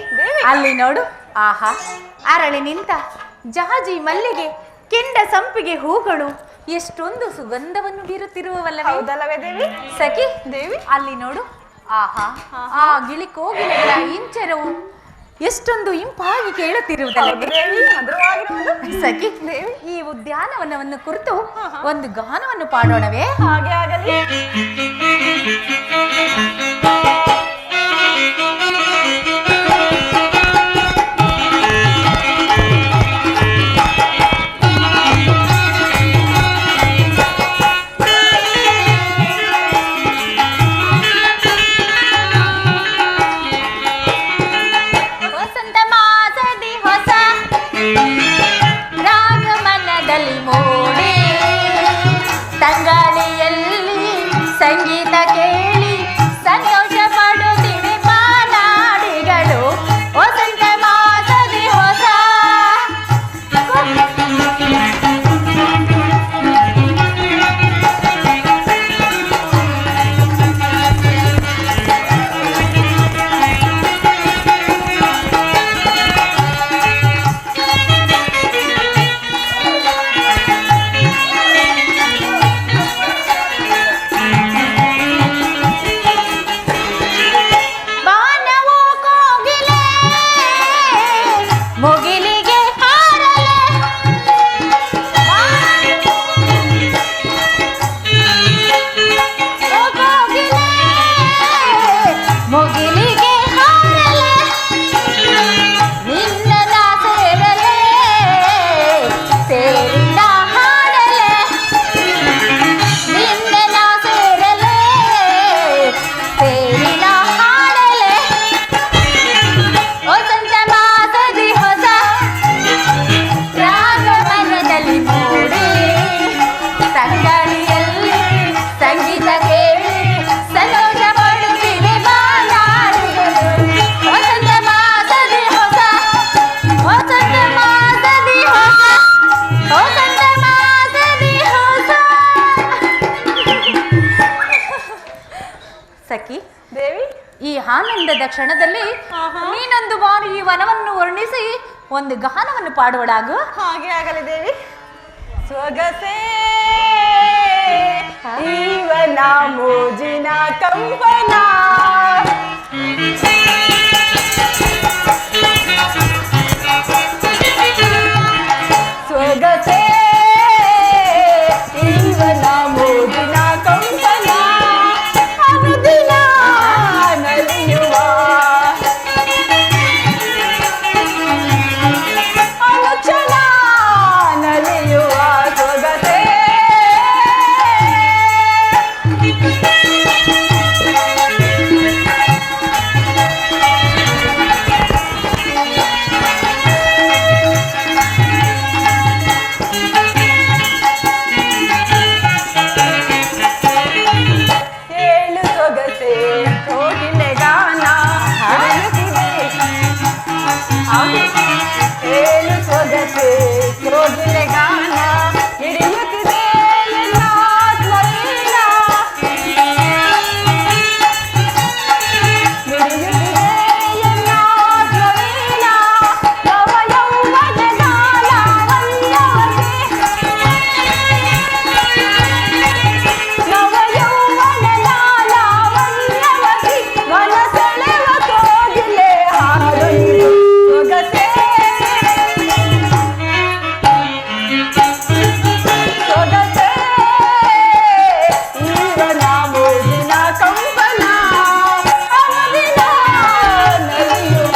ಅಲ್ಲಿ ನೋಡು. ಆಹಾ, ಅರಳಿ ನಿಂತ ಜಾಜಿ, ಮಲ್ಲಿಗೆ, ಕೆಂಡ ಸಂಪಿಗೆ ಹೂಗಳು ಎಷ್ಟೊಂದು ಸುಗಂಧವನ್ನು ಬೀರುತ್ತಿರುವವಲ್ಲವೇ? ಹೌದಲ್ಲವೇ ದೇವಿ? ಸಖಿ ದೇವಿ, ಅಲ್ಲಿ ನೋಡು. ಆಹಾ, ಆ ಗಿಳಿ ಕೋಗಿಲೆಗಳ ಇಂಚರವು ಎಷ್ಟೊಂದು ಇಂಪಾಗಿ ಕೇಳುತ್ತಿರುವುದಲ್ಲವೇ? ಸಖಿ, ಈ ಉದ್ಯಾನವನವನ್ನು ಕುರಿತು ಒಂದು ಗಾನವನ್ನು ಪಾಡೋಣವೇ? ಹಾಗೆ ಆಗಲಿ. ಸಂಗೀತ ಕೇಳಿ ಸಂತೋಷ ಆನಂದದ ಕ್ಷಣದಲ್ಲಿ ನೀನೊಂದು ಬಾರಿ ಈ ವನವನ್ನು ವರ್ಣಿಸಿ ಒಂದು ಗಾನವನ್ನು ಪಾಡುವಳಾಗು. ಹಾಗೆ ಆಗಲಿ ದೇವಿ. ಸೊಗಸೇ ಇವನ ಮೋಜಿನ ಕಂಪನ, ಸೊಗಸೇ ಇವನ ಮೋಜಿನ ಕಂಪನ, ಅನುದಿನ ನಲಿಯುವ ಅನುಕ್ಷಣ ನಲಿಯುವ ಸೊಗಸೇ. ಏಳು ಸೊಗಸೆ ಕೋಗಿಲೆ ಗಾನ ಬೆಳಕಿದೆ. ಏಳು ಸೊಗಸೆ ಕೋಗಿಲೆ ಗಾನ ಹಿಡಿಯುತ್ತಿದೆ ಎಲ್ಲ ಆತ್ಮವೀಣ, ಹಿಡಿಯುತ್ತಿದೆ ಎಲ್ಲ ಆತ್ಮವೀಣ. ನವ ಯೌವನದ ಲಾವಣ್ಯವತಿ, ನವ ಯೌವನದ ಲಾವಣ್ಯವತಿ, ಮನಸೆಳೆವ ಕೋಗಿಲೆ ಹಾಡೊಂದು ಸೊಗಸೇ. ಸೊಗಸೇ ಇವನ ಮೋಜಿನ ಕಂಪನ, ಅವನಿನ ನಲಿಯುವ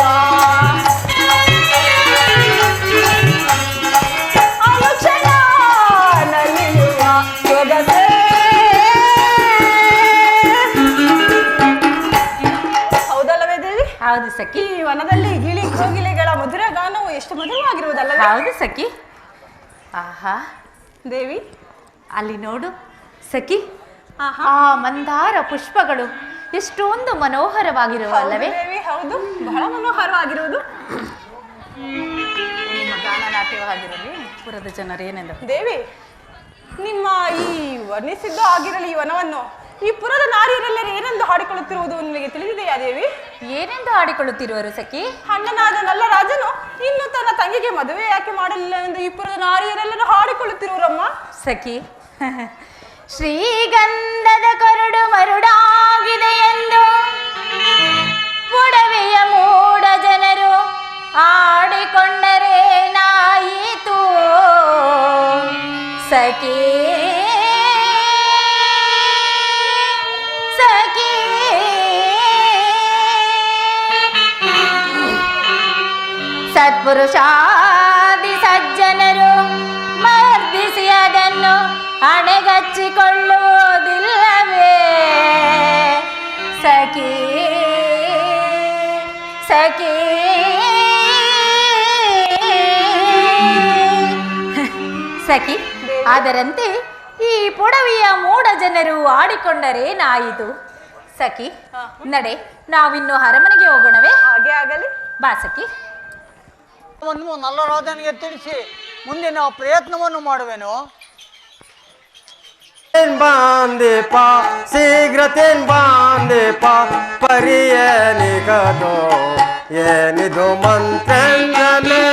ಅನುಕ್ಷಣ ನಲಿಯುವ ಸೊಗಸೇ. ಹೌದಲ್ಲವೇ ದೇವಿ? ಹೌದು ಸಖಿ, ಈ ವನದಲ್ಲಿ ಗಿಳಿ ಕೋಗಿಲೆಗಳ ಮಧುರ ಗಾನವು ಎಷ್ಟು ಮಧುರವಾಗಿರುವುದಲ್ಲವೇ ಹೌದು ಸಖಿ. ಆಹಾ ದೇವಿ? ಅಲ್ಲಿ ನೋಡು ಸಖಿ, ಆಹಾ. ಆ ಮಂದಾರ ಪುಷ್ಪಗಳು ಎಷ್ಟೊಂದು ಮನೋಹರವಾಗಿರುವಲ್ಲವೇ? ಹೌದು ದೇವಿ, ಹೌದು, ಬಹಳ ಮನೋಹರವಾಗಿರುವುದು. ನಿಮ್ಮ ಗಾನ ನಾಟ್ಯವಾಗಿರಲಿ ಪುರದ ಜನರೇನೆಂದರು. ದೇವಿ, ನಿಮ್ಮ ಈ ವರ್ಣಿಸಿದ್ದು ಆಗಿರಲಿ ಈ ವನವನ್ನು ಈ ಪುರದ ನಾರಿಯರೆಲ್ಲರೂ ಏನೆಂದು ಹಾಡಿಕೊಳ್ಳುತ್ತಿರುವುದು ನಿಮಗೆ ತಿಳಿದಿದೆಯಾ ದೇವಿ? ಏನೆಂದು ಆಡಿಕೊಳ್ಳುತ್ತಿರುವರು ಸಖಿ? ಅಣ್ಣನಾದ ನಲ್ಲ ರಾಜನು ಇನ್ನು ತನ್ನ ತಂಗಿಗೆ ಮದುವೆ ಯಾಕೆ ಮಾಡಲಿಲ್ಲ ಎಂದು ಈ ಪುರದ ನಾರಿಯರೆಲ್ಲರೂ ಹಾಡಿಕೊಳ್ಳುತ್ತಿರುವರಮ್ಮ. ಸಖಿ, ಶ್ರೀಗಂಧದ ಕೊರಡು ಮರುಡಾಗಿದೆ ಎಂದು ಪುಡವೆಯ ಮೂಡ ಜನರು ಆಡಿಕೊಂಡರೇನಾಯಿತು ಸಖಿ. ಸಖಿ, ಸತ್ಪುರುಷಾದಿ ಸಜ್ಜನರು ಮರ್ದಿಸಿ ಅದನ್ನು ಹಣೆಗಚ್ಚಿಕೊಳ್ಳುವುದಿಲ್ಲವೇ ಸಖಿ. ಸಖಿ, ಸಖಿ, ಅದರಂತೆ ಈ ಪುಡವಿಯ ಮೂಡ ಜನರು ಆಡಿಕೊಂಡರೇನಾಯಿತು ಸಖಿ. ನಡೆ, ನಾವಿನ್ನು ಅರಮನೆಗೆ ಹೋಗೋಣವೇ? ಹಾಗೆ ಆಗಲಿ. ಬಾ ಸಖಿ. ನಲ್ಲರಾಜನಿಗೆ ತಿಳಿಸಿ ಮುಂದಿನ ಪ್ರಯತ್ನವನ್ನು ಮಾಡುವೆನು. ಬಾಂದೆಪಾ ಶೀಘ್ರತೇನ್ ಬಾಂದೆಪಾ ಪರಿಯನಿಗದೋ ಏನಿದು ಮಂತ್ರನೇ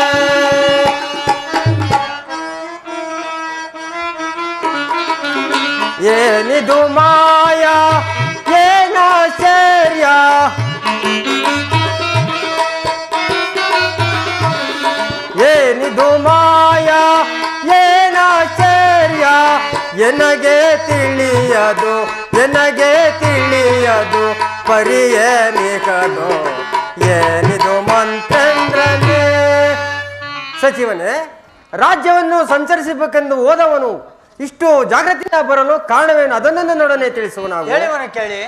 ಏನಿದು ಮಾಯಾ ಏನಾಶ್ಚರ್ಯ ಏನಿದು ಮಾಯಾ ಏನಾಶ್ಚರ್ಯ ಎನಗೆ ತಿಳಿಯದು ಎನಗೆ ತಿಳಿಯದು ಪರಿಯನಿಗದು ಏನಿದು ಮಂತ್ರೇಂದ್ರನೇ. ಸಚಿವನೇ, ರಾಜ್ಯವನ್ನು ಸಂಚರಿಸಬೇಕೆಂದು ಹೋದವನು ಇಷ್ಟು ಜಾಗೃತಿಯಿಂದ ಬರಲು ಕಾರಣವೇನು? ಅದನ್ನು ನೊಡನೆ ತಿಳಿಸುವ ನಾವು. ಹೇಳಿವನ ಕೇಳಿ.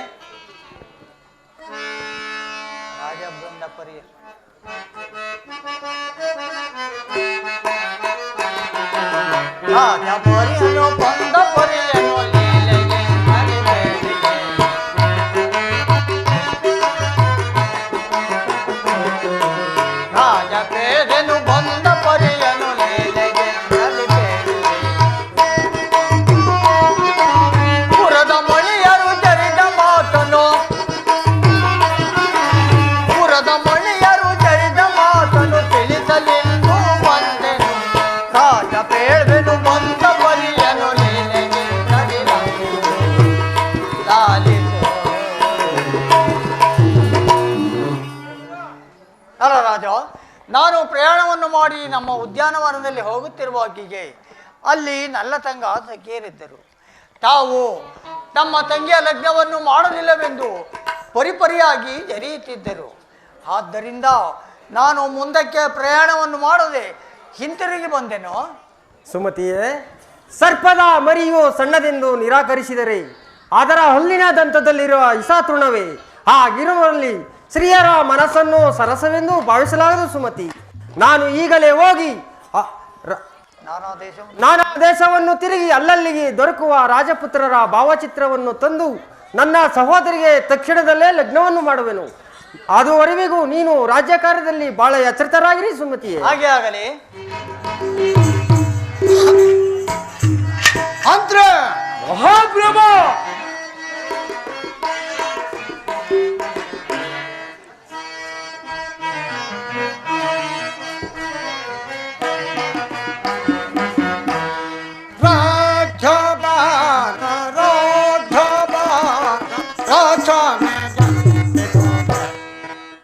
ರಾಜ ಬೃಂದ ಪರಿಯ ರಾಜ ಪರಿಯನು ಬಂದ ಪರಿಯನು ಲೀಲೆಗೆ ನಲಿಬೇಡಿಗೆ. ರಾಜ ಪೇದೆನು ಬಂದ ಪರಿಯನು ಲೀಲೆಗೆ ನಲಿಬೇಡಿಗೆ. ಪುರದ ಮಣಿಯರು ಜರಿದ ಮಾತನು ನಾನು ಪ್ರಯಾಣವನ್ನು ಮಾಡಿ ನಮ್ಮ ಉದ್ಯಾನವನದಲ್ಲಿ ಹೋಗುತ್ತಿರುವಾಕೆಗೆ ಅಲ್ಲಿ ನನ್ನ ತಂಗ ಸಖಿಯರಿದ್ದರು. ತಾವು ತಮ್ಮ ತಂಗಿಯ ಲಗ್ನವನ್ನು ಮಾಡಲಿಲ್ಲವೆಂದು ಪರಿಪರಿಯಾಗಿ ಜರಿಯುತ್ತಿದ್ದರು. ಆದ್ದರಿಂದ ನಾನು ಮುಂದಕ್ಕೆ ಪ್ರಯಾಣವನ್ನು ಮಾಡದೆ ಹಿಂತಿರುಗಿ ಬಂದೆನು. ಸುಮತಿಯೇ, ಸರ್ಪದ ಮರಿಯು ಸಣ್ಣದೆಂದು ನಿರಾಕರಿಸಿದರೆ ಅದರ ಹಲ್ಲಿನ ದಂತದಲ್ಲಿರುವ ಇಸಾತೃಣವೇ ಆಗಿರುವಲ್ಲಿ ಸ್ತ್ರೀಯರ ಮನಸ್ಸನ್ನು ಸರಸವೆಂದು ಭಾವಿಸಲಾಗದು. ಸುಮತಿ, ನಾನು ಈಗಲೇ ಹೋಗಿ ನಾನಾ ದೇಶವನ್ನು ತಿರುಗಿ ಅಲ್ಲಲ್ಲಿಗೆ ದೊರಕುವ ರಾಜಪುತ್ರರ ಭಾವಚಿತ್ರವನ್ನು ತಂದು ನನ್ನ ಸಹೋದರಿಗೆ ತಕ್ಷಣದಲ್ಲೇ ಲಗ್ನವನ್ನು ಮಾಡುವೆನು. ಅದುವರೆಗೂ ನೀನು ರಾಜ್ಯ ಕಾರ್ಯದಲ್ಲಿ ಬಹಳ ಎಚ್ಚರಿತರಾಗಿರಿ ಸುಮತಿಯೇ. ಹಾಗೆ ಆಗಲಿ. ಅಂತ್ರ ಮಹಾಪ್ರಭು, ಅಂತ್ರ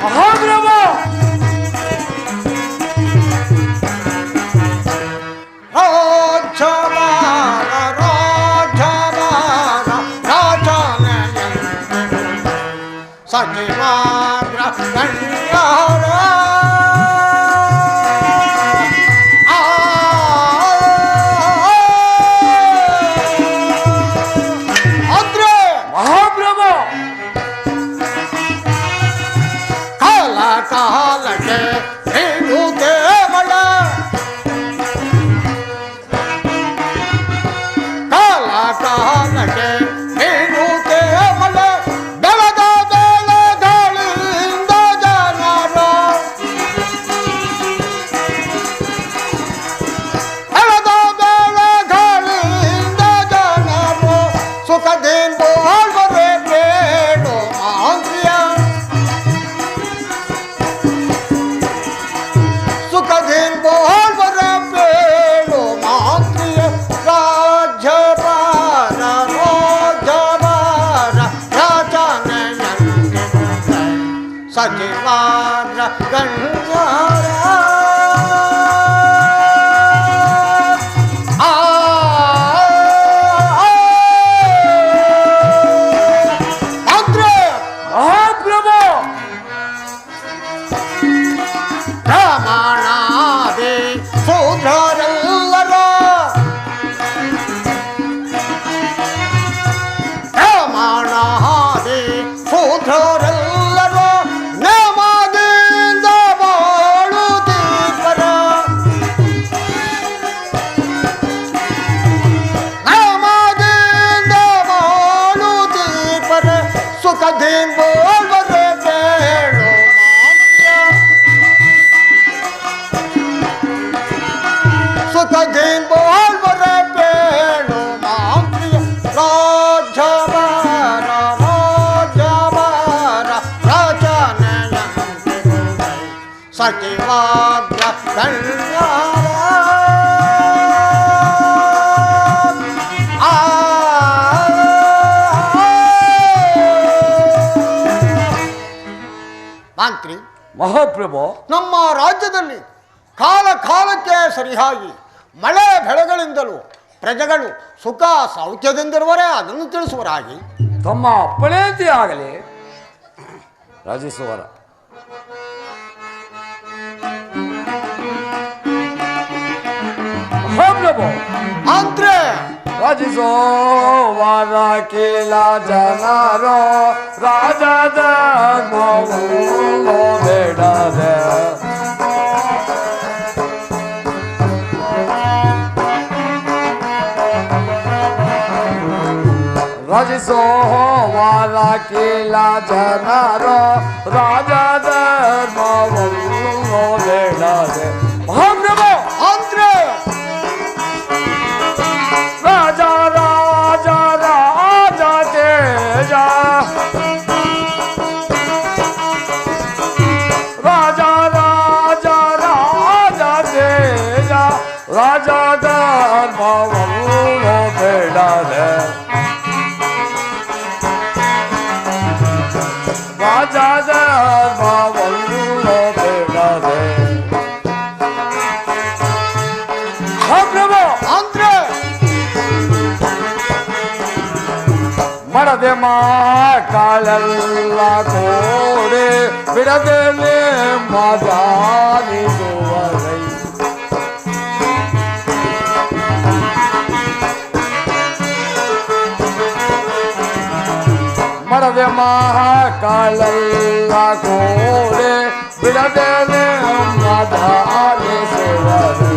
ಮಹಾಪ್ರಭು, ಮಹಾಪ್ರಭು, ನಮ್ಮ ರಾಜ್ಯದಲ್ಲಿ ಕಾಲ ಕಾಲಕ್ಕೆ ಸರಿಯಾಗಿ ಮಳೆ ಬೆಳೆಗಳಿಂದಲೂ ಪ್ರಜೆಗಳು ಸುಖ ಸೌಖ್ಯದಿಂದಿರುವರೇ ಅದನ್ನು ತಿಳಿಸುವರಾಗಿ ತಮ್ಮ ಅಪ್ಪಣೆಯಂತೆ ಆಗಲಿ ರಾಜೇಶ್ವರ. ಮಹಾಪ್ರಭು, ಅಂದ್ರೆ ರಾಜೇಶ್ವರ ಕೇಳ ಜನರೋ ರಾಜದ ಬೇಡದ ರಾಜೇಶ್ವರ ಕೇಳ ಜನರೋ ರಾಜದ ಬೇಡದ. ಮಹಾಪ್ರಭು, ಅಂದ್ರೆ ರಾಜ ರಾಜ ರಾಜ ತೇಜ ರಾಜ ರಾಜ ರಾಜ ತೇಜ ರಾಜದ ಧರ್ಮವನ್ನು ಬೇಡದೆ ಮರದೆ ಮಕ್ಕಳೆಲ್ಲ ಕೂಡಿ ಬಿಡದೆ ನಿಮ್ಮ ಜಾನಿಸುವರೈ ಮರದೆ ಮಕ್ಕಳೆಲ್ಲ ಕೂಡಿ ಬಿಡದೆ ನಿಮ್ಮ ಜಾನಿಸುವರೈ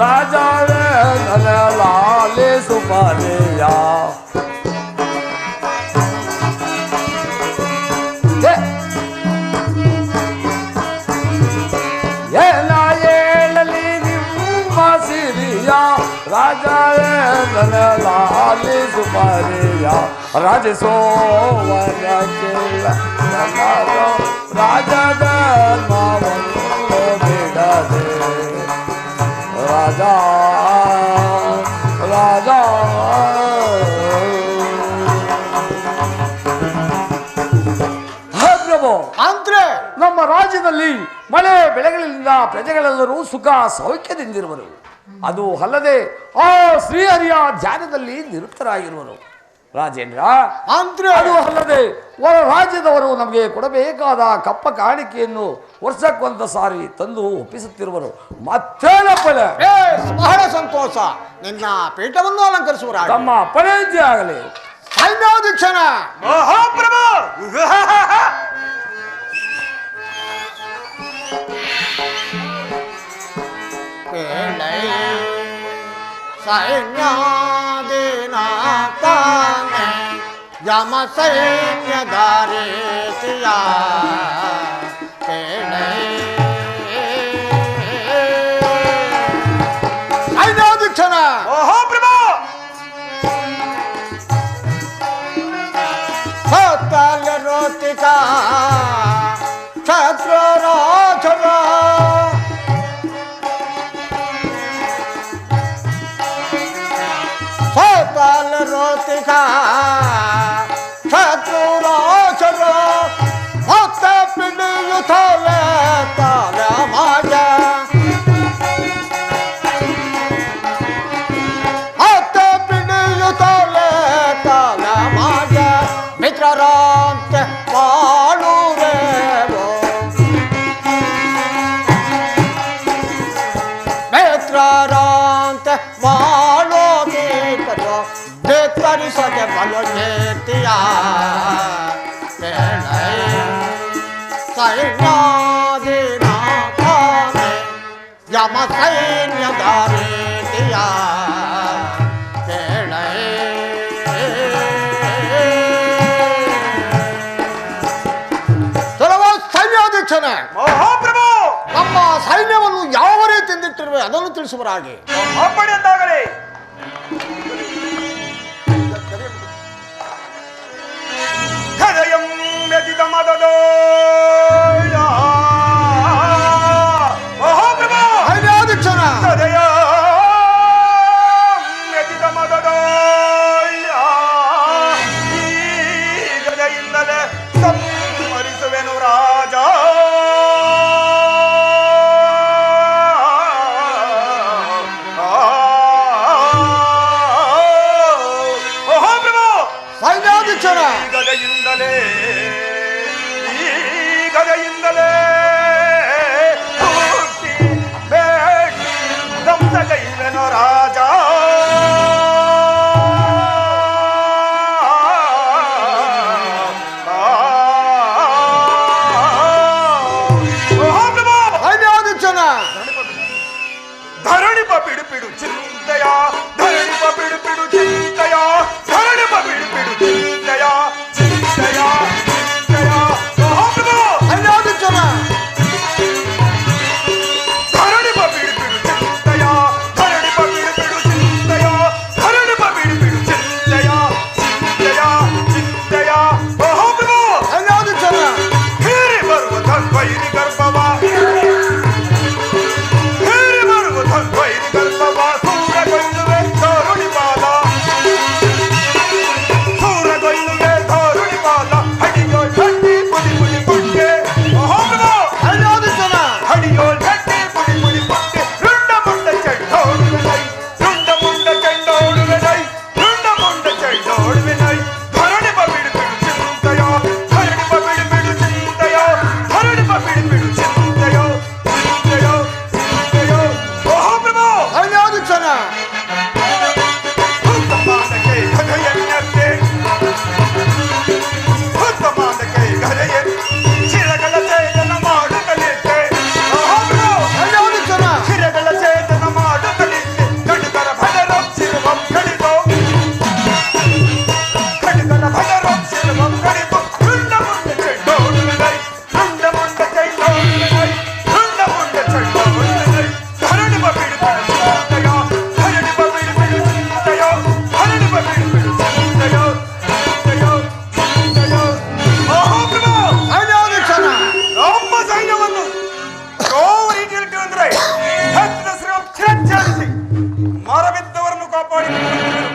ರಾಜಾವೇ ನನ್ನ ಲಾಲೆ ಸುಪಾರಿಯ ಏನ ಹೇಳಲಿ ನಿಮ್ಮ ಸಿರಿಯ ರಾಜಾವೇ ನನ್ನ ಲಾಲೆ ಸುಪಾರಿಯ ರಾಜಸೋವರಕ್ಕಿಲ್ಲ ರಾಜದ ಮಾವನ್ನು ಬಿಡದೆ ರಾಜಾ ರಾಜಾ ಪ್ರಭು ಅಂದ್ರೆ ನಮ್ಮ ರಾಜ್ಯದಲ್ಲಿ ಮಳೆ ಬೆಳೆಗಳಿಂದ ಪ್ರಜೆಗಳೆಲ್ಲರೂ ಸುಖ ಸೌಖ್ಯದಿಂದಿರುವರು. ಅದು ಅಲ್ಲದೆ ಆ ಶ್ರೀಹರಿಯ ಧ್ಯಾನದಲ್ಲಿ ನಿರತರಾಗಿರುವರು. ರಾಜೇಂದ್ರ ಅಂದ್ರೆ ಅದು ಅಲ್ಲದೆ ಹೊರ ರಾಜ್ಯದವರು ನಮಗೆ ಕೊಡಬೇಕಾದ ಕಪ್ಪ ಕಾಣಿಕೆಯನ್ನು ವರ್ಷಕ್ಕೊಂದು ಸಾರಿ ತಂದು ಒಪ್ಪಿಸುತ್ತಿರುವರು. ಮತ್ತೇನಪ್ಪಲೆ ಬಹಳ ಸಂತೋಷ. ನಿನ್ನ ಪೀಠವನ್ನು ಅಲಂಕರಿಸುವರ ತಮ್ಮ ಪಡೆಯಂತೆ ಆಗಲಿ. ಸೈನ್ಯಾಧ್ಯಕ್ಷನ ಮಹಾಪ್ರಭು ಸೈನ್ಯಾದಿನಾತಾನೆ ಯಮ ಸೈನ್ಯಧಾರೇತಿಯ ಸೈನ್ಯಾಧ್ಯಕ್ಷನ ಮಹಾಪ್ರಭು ಸತ್ತಲ ರೋತಿಕ ಛತ್ರ ರಾಜರ ಸತ್ತಲ ರೋತಿಕ ಛತ್ರ ರಾಜರ ಭಕ್ತ ಪಿಡಿಯುತ್ತಲ ತಾರ ಮಾಜ ಭಕ್ತ ಪಿಡಿಯುತ್ತಲ ತಾಲ ಮಾಜ ಮಿತ್ರರಾಂತ ಬಾಳುರೇವೋ ಮಿತ್ರರಾಂತ ಬಾಳೋ ಮಿತ್ರರೋ ಬೇಕರಿಸದೆ ಬಲು ನೇತಿಯ ಸೈನ್ಯಾದಿನಾಥಾನೆ ಯಮ ಸೈನ್ಯಧಾರೇತಿಯ ಸೈನ್ಯಾಧ್ಯಕ್ಷನೇ ಮಹಾಪ್ರಭು ನಮ್ಮ ಸೈನ್ಯವನ್ನು ಯಾವ ರೀತಿ ತಿಂದಿಟ್ಟಿರುವೆ ಅದನ್ನು ತಿಳಿಸುವರಾಗಿ ಅಪ್ಪಣೆ ಅಂತಾಗಲಿ. ಹೃದಯಂ ವ್ಯತಿತ ಮದದೋ ಮಹಾಪ್ರಭು ಸೈನ್ಯಾಧ್ಯಕ್ಷನ ಹೃದಯ ವ್ಯತಿತ ಮದದೋ ಈ ಗದೆಯಿಂದಲೇ ಸಂಹರಿಸುವೆನು ರಾಜ. ಸೈನ್ಯಾಧ್ಯಕ್ಷನ ಈ ಗದೆಯಿಂದಲೇ ಹುಟ್ಟಿ ಬೇಟಿ ದಂಸಗೈವೆನು ರಾಜ. ಸೈನ್ಯಾಧ್ಯಕ್ಷನ ಧರಣಿಪ ಬಿಡು ಬಿಡು ಚಿಂತೆಯ ಧರಣಿಪ ಬಿಡು ಬಿಡು ಚಿಂತೆಯ ಧರಣಿಪ ಬಿಡು ಬಿಡು ಚಿಂತೆಯ ಚಿಂತೆಯ ಚಿಂತೆಯ ಮಹಾಪ್ರಭು ಸೈನ್ಯಾಧ್ಯಕ್ಷನ ಧರಣಿಪ ಬಿಡು ಬಿಡು ಚಿಂತೆಯ ಧರಣಿಪ ಬಿಡು ಬಿಡು ಚಿಂತೆಯ ಧರಣಿಪ ಬಿಡು ಬಿಡು ಚಿಂತೆಯ ಚಿಂತೆಯ ಚಿಂತೆಯ ಮಹಾಪ್ರಭು ಸೈನ್ಯಾಧ್ಯಕ್ಷನ ಹೀರಿ ಬರುವ ಧನ್ವೈರಿ ಗರ್ಭವ ಹೀರಿ ಬರುವ ಧನ್ವೈರಿ ಗರ್ಭವ ಸೂರಗೊಳ್ಳುವೆ ತರುಣಿ ಪಾದ ನಮ್ಮ ಸೈನ್ಯವನ್ನು ಯಾವ ರೀತಿಯಲ್ಲಿ ಅಂದ್ರೆ ಮರಬಿದ್ದವರನ್ನು ಕಾಪಾಡಿಕೊಳ್ಳುತ್ತಿದ್ದರು.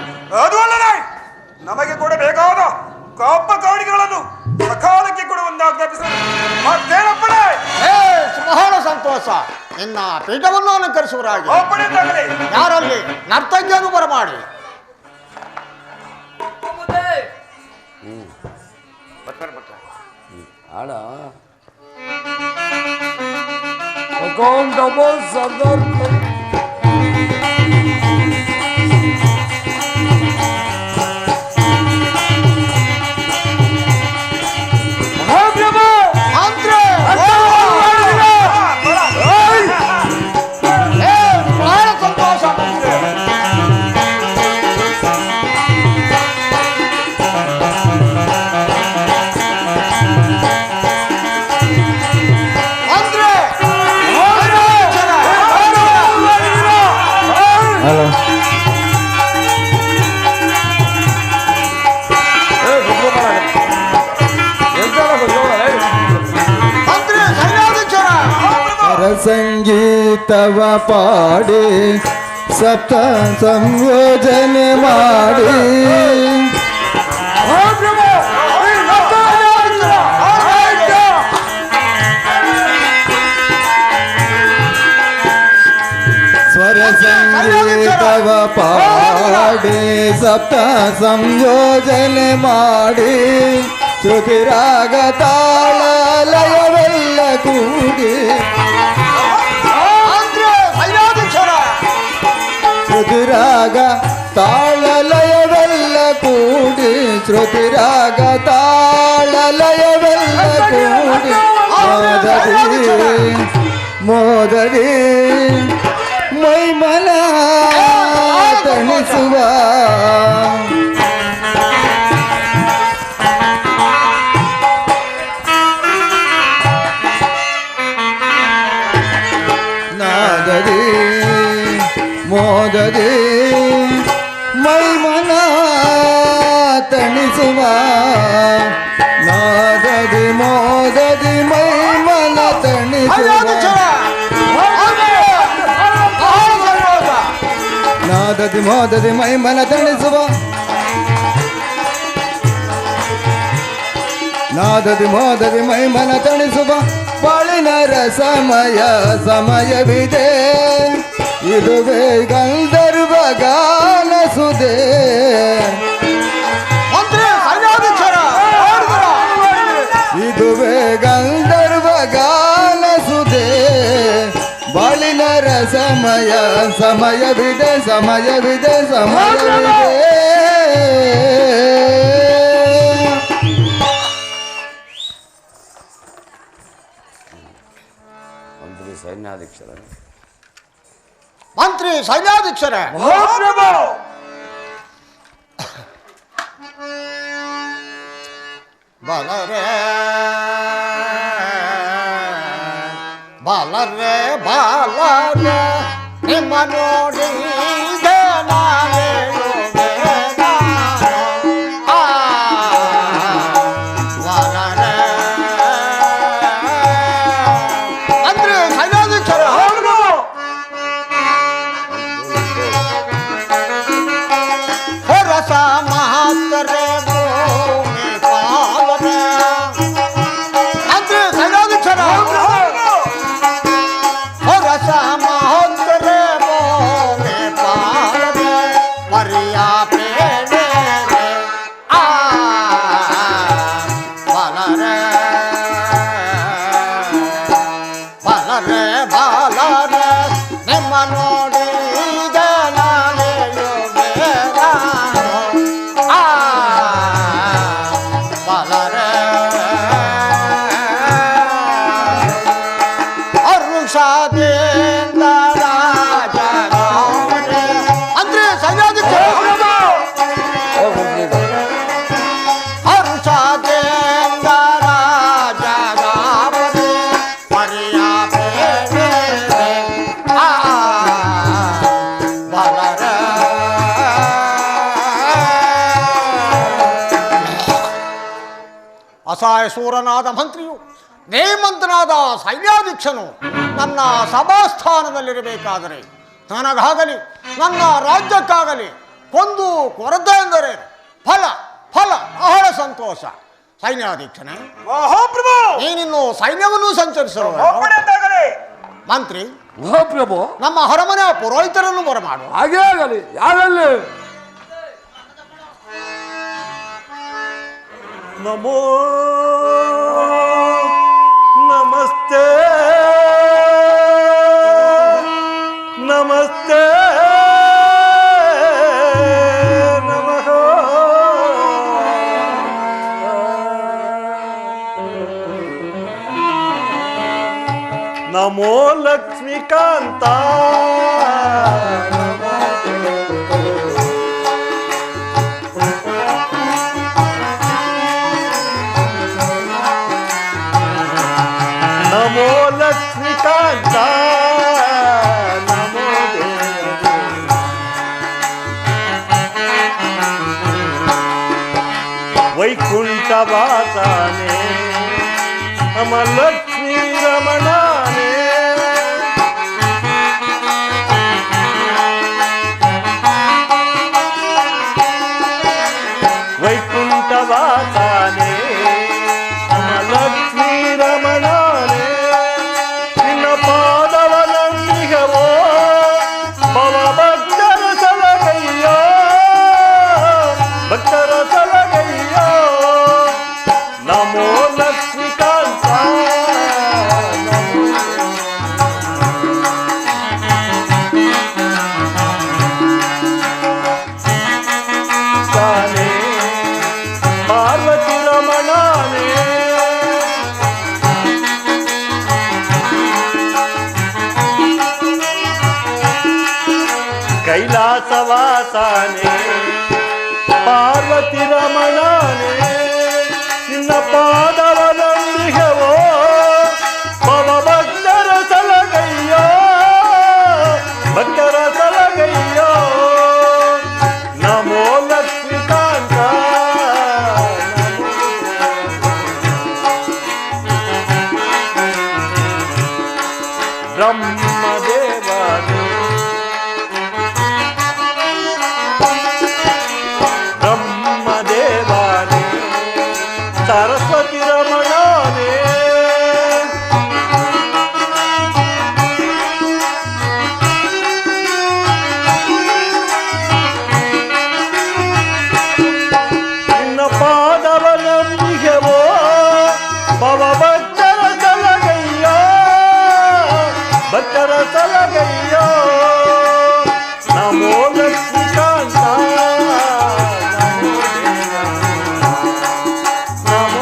ಅದು ಅಲ್ಲದೆ ನಮಗೆ ಕೊಡಬೇಕಾದ ಕಪ್ಪ ಕಾಣಿಕೆಗಳನ್ನು ಸಕಾಲಕ್ಕೆ ಕೊಡುವಂತಾಜ್ಞಾಪಿಸಲು ಮತ್ತೇನಪ್ಪಣೆ? ಬಹಳ ಸಂತೋಷ. ನಿನ್ನ ಪೀಠವನ್ನು ಅಲಂಕರಿಸುವರಾಗಿ ಯಾರಲ್ಲಿ ನರ್ತಕಿಯನ್ನು ಬರಮಾಡಿ. ಆಡ ಅಕೌಂಟಬಲ್ ಸರ್ದಾರ್ ಬಹಳ ಸಂತೋಷ. ಸಂಗೀತವ ಪಾಡಿ ಸಪ್ತ ಸಂಯೋಜನೆ ಮಾಡಿ ಸ್ವರ ಸಂಗೀತವ ಪಾಡಿ ಸಪ್ತ ಸಂಯೋಜನೆ ಮಾಡಿ ಶ್ರುತಿರಾಗ ತಾಳ ಲಯವೆಲ್ಲ ಕೂಡಿ ಶ್ರುತಿರಾಗ ತಾಳ ಲಯವೆಲ್ಲ ಕೂಡಿ ಶ್ರುತಿರಾಗ ತಾಳ ಲಯವೆಲ್ಲ ಕೂಡಿ ಮೋದರಿ ಮೈಮನ ತಣಿಸುವ ನಾದರಿ ಮೋದರಿ ಮೈಮನ ತಣಿಸುವ ನಾದದಿ ಮೋದದಿ ಮೈಮನ ತಣಿಸುವ ನಾದದಿ ಮೋದದಿ ಮೈಮನ ತಣಿಸುವ ನಾದದಿ ಮೋದದಿ ಮೈಮನ ತಣಿಸುವ ಬಾಳಿನ ರಸಮಯ ಸಮಯವಿದೆ ಇದುವೇ ಗಂಧರ್ವ ಗಾನ ಸುದೆ ಇದುವೇ ಗಂಧರ್ವ ಗಾನ ಸುದೆ ಬಾಳಿನ ರಸಮಯ ಸಮಯವಿದೆ ಸಮಯವಿದೆ ಸಮಯವಿದೆ ಸೈನ್ಯಾಧೀಕ್ಷರ ಮಂತ್ರಿ ಸೈನ್ಯಾಧೀಕ್ಷರೇ, ಬಲರೇ ಬಲರೇ ಬಾಲರೇ ನಿಮ್ಮ ನೋಡಿ ಅಸಹಾಯ ಸೂರನಾದ ಮಂತ್ರಿಯು ನೇಮಂತನಾದ ಸೈನ್ಯಾಧೀಕ್ಷನು ನನ್ನ ಸಭಾಸ್ಥಾನದಲ್ಲಿರಬೇಕಾದರೆ ನನಗಾಗಲಿ ನನ್ನ ರಾಜ್ಯಕ್ಕಾಗಲಿ ಕೊಂದು ಕೊರತೆ ಎಂದರೆ ಫಲ ಫಲ ಬಹಳ ಸಂತೋಷ. ಸೈನ್ಯಾಧೀಕ್ಷನೇ, ಮಹಾಪ್ರಭು ನೀನಿನ್ನು ಸೈನ್ಯವನ್ನು ಸಂಚರಿಸಲು ಮಂತ್ರಿ ಮಹಾಪ್ರಭು ನಮ್ಮ ಅರಮನೆಯ ಪುರೋಹಿತರನ್ನು ಬರಮಾಡು. ಹಾಗೇ ಆಗಲಿ. ಯಾರಲ್ಲಿ ನಮೋ ನಮಸ್ತೆ ನಮಸ್ತೆ ನಮಃ. ನಮೋ ಲಕ್ಷ್ಮೀಕಾಂತ ನಮೋ ಲಕ್ಷ್ಮೀಕಾಂತ ನಮೋ ವೈಕುಂಠ ವಾಸನೆ ನಮ ಲಕ್ಷ್ಮೀ ರಮಣಾನೇ. ವೈಕುಂಠ ವಾಸನೆ ನಮ ಲಕ್ಷ್ಮೀ ರಮಣಾನೇ. ನಿನ್ನ ಪಾದವನಂದಿಗವೋ ಭಕ್ತರ ಸಲಗಯ್ಯೋ ಭಕ್ತರ ಸಲಗಯ್ಯೋ. ನಮೋ ಲಕ್ಷ್ಮೀಕಾಂತ ತಾನೇ ಪಾರ್ವತಿ ರಮಣಾನೇ. ಕೈಲಾಸವಾಸನೆ ಪಾರ್ವತಿ ರಮಣಾನೇ. ನಿನ್ನ ಪಾದವನಂದಿಗವೋ ಭಕ್ತರ ಸಲಗಯ್ಯೋ ಭಕ್ತರ ಸಲಗಯ್ಯೋ. ನಮೋ ಲಕ್ಷ್ಮೀಕಾಂತ ಬ್ರಹ್ಮದೇವನೇ ಬ್ರಹ್ಮದೇವನೇ ಸರಸ್ವತಿ ರಮಣಾನೇ. ನಿನ್ನ ಪಾದವನಂದಿಗೆವೋ ಭಕ್ತರ ಸಲಗಯ್ಯೋ ಭಕ್ತರ ಸಲಗಯ್ಯೋ. ನಮೋ ಲಕ್ಷ್ಮೀಕಾಂತ ನಮೋ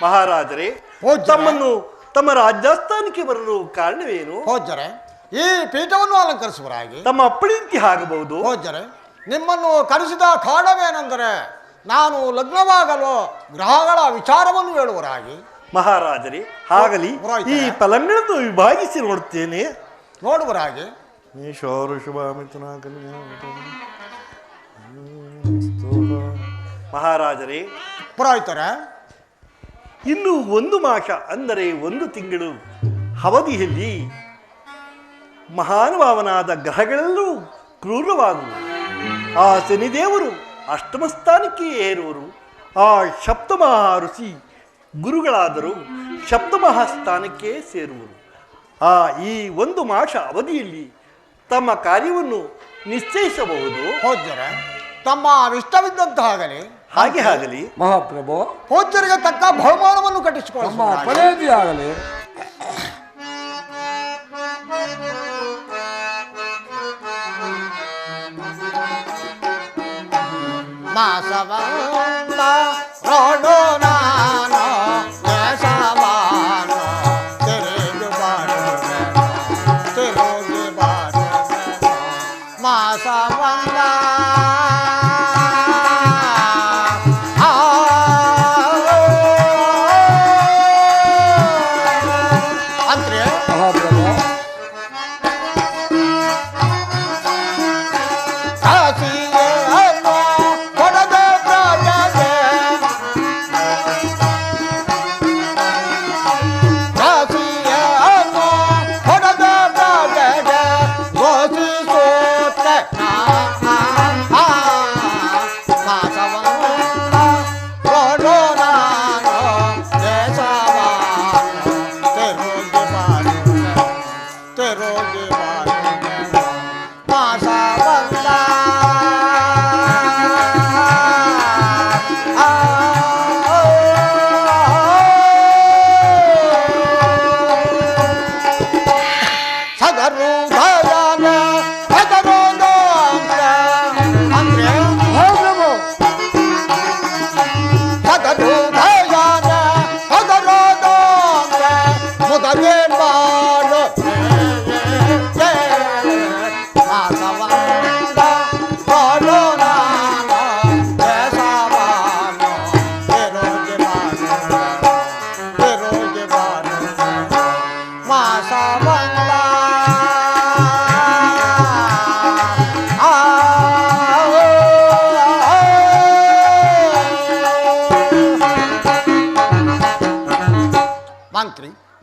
ಮಹಾರಾಜರೇ, ತಮ್ಮನ್ನು ತಮ್ಮ ರಾಜಸ್ಥಾನಕ್ಕೆ ಬರಲು ಕಾರಣವೇನು? ಹೋಜರೆ, ಈ ಪೀಠವನ್ನು ಅಲಂಕರಿಸುವರಾಗಿ ತಮ್ಮ ಅಪ್ಪಳಿಂತಿ ಆಗಬಹುದು. ಹೋಜರೆ, ನಿಮ್ಮನ್ನು ಕರೆಸಿದ ಕಾರಣವೇನೆಂದರೆ ನಾನು ಲಗ್ನವಾಗಲು ಗ್ರಹಗಳ ವಿಚಾರವನ್ನು ಹೇಳುವರಾಗಿ. ಮಹಾರಾಜರೇ, ಆಗಲಿ. ಈ ಫಲಗಳನ್ನು ವಿಭಾಗಿಸಿ ನೋಡುತ್ತೇನೆ. ನೋಡುವರಾಗಿ. ಮಹಾರಾಜರೇ, ಪುರೋಹಿತರ, ಇನ್ನು ಒಂದು ಮಾಸ ಅಂದರೆ ಒಂದು ತಿಂಗಳು ಅವಧಿಯಲ್ಲಿ ಮಹಾನುಭಾವನಾದ ಗ್ರಹಗಳೆಲ್ಲೂ ಕ್ರೂರವಾಗುವುದು. ಆ ಶನಿದೇವರು ಅಷ್ಟಮ ಸ್ಥಾನಕ್ಕೆ ಏರುವರು. ಆ ಸಪ್ತಮಹಾ ಋಷಿ ಗುರುಗಳಾದರೂ ಸಪ್ತಮಹ ಸ್ಥಾನಕ್ಕೆ ಸೇರುವರು. ಈ ಒಂದು ಮಾಸ ಅವಧಿಯಲ್ಲಿ ತಮ್ಮ ಕಾರ್ಯವನ್ನು ನಿಶ್ಚಯಿಸಬಹುದು. ಹೋದರೆ ತಮ್ಮ ಇಷ್ಟವಿದ್ದಂತಾಗಲಿ. ಹಾಗೆ ಆಗಲಿ. ಮಹಾಪ್ರಭು, ಪೂಜ್ಯರಿಗೆ ತಕ್ಕ ಬಹುಮಾನವನ್ನು ಕಟ್ಟಿಸಿಕೊಳ್ಳುವ ಫಲೇದಿ ಆಗಲಿ. ಮಾಸವಂತ ರೋಡು ನಾನು ದೇಶವಾನು ತಿರುಗಿ ಬಾರು ಮಾಸವಂತ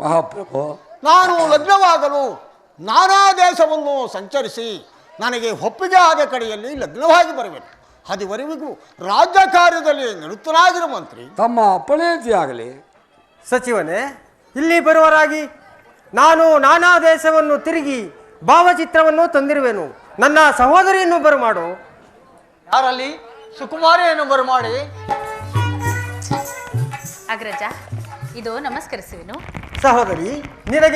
ಮಹಾಪ್ರಭು, ನಾನು ಲಗ್ನವಾಗಲು ನಾನಾ ದೇಶವನ್ನು ಸಂಚರಿಸಿ ನನಗೆ ಒಪ್ಪಿಗೆ ಆದ ಕಡೆಯಲ್ಲಿ ಲಗ್ನವಾಗಿ ಬರಬೇಕು. ಅದುವರೆಗೂ ರಾಜ್ಯ ಕಾರ್ಯದಲ್ಲಿ ನಿರತನಾಗಿರುವ ಮಂತ್ರಿ ತಮ್ಮ ಅಪ್ಪಣೆಯಂತೆ ಆಗಲಿ. ಸಚಿವನೇ, ಇಲ್ಲಿ ಬರುವರಾಗಿ ನಾನು ನಾನಾ ದೇಶವನ್ನು ತಿರುಗಿ ಭಾವಚಿತ್ರವನ್ನು ತಂದಿರುವೆನು. ನನ್ನ ಸಹೋದರಿಯನ್ನು ಬರಮಾಡು. ಯಾರಲ್ಲಿ? ಸುಕುಮಾರಿಯನ್ನು ಬರಮಾಡಿ. ಅಗ್ರಜ, ಇದು ನಮಸ್ಕರಿಸುವೆನು. ಸಹೋದರಿ, ನಿನಗೆ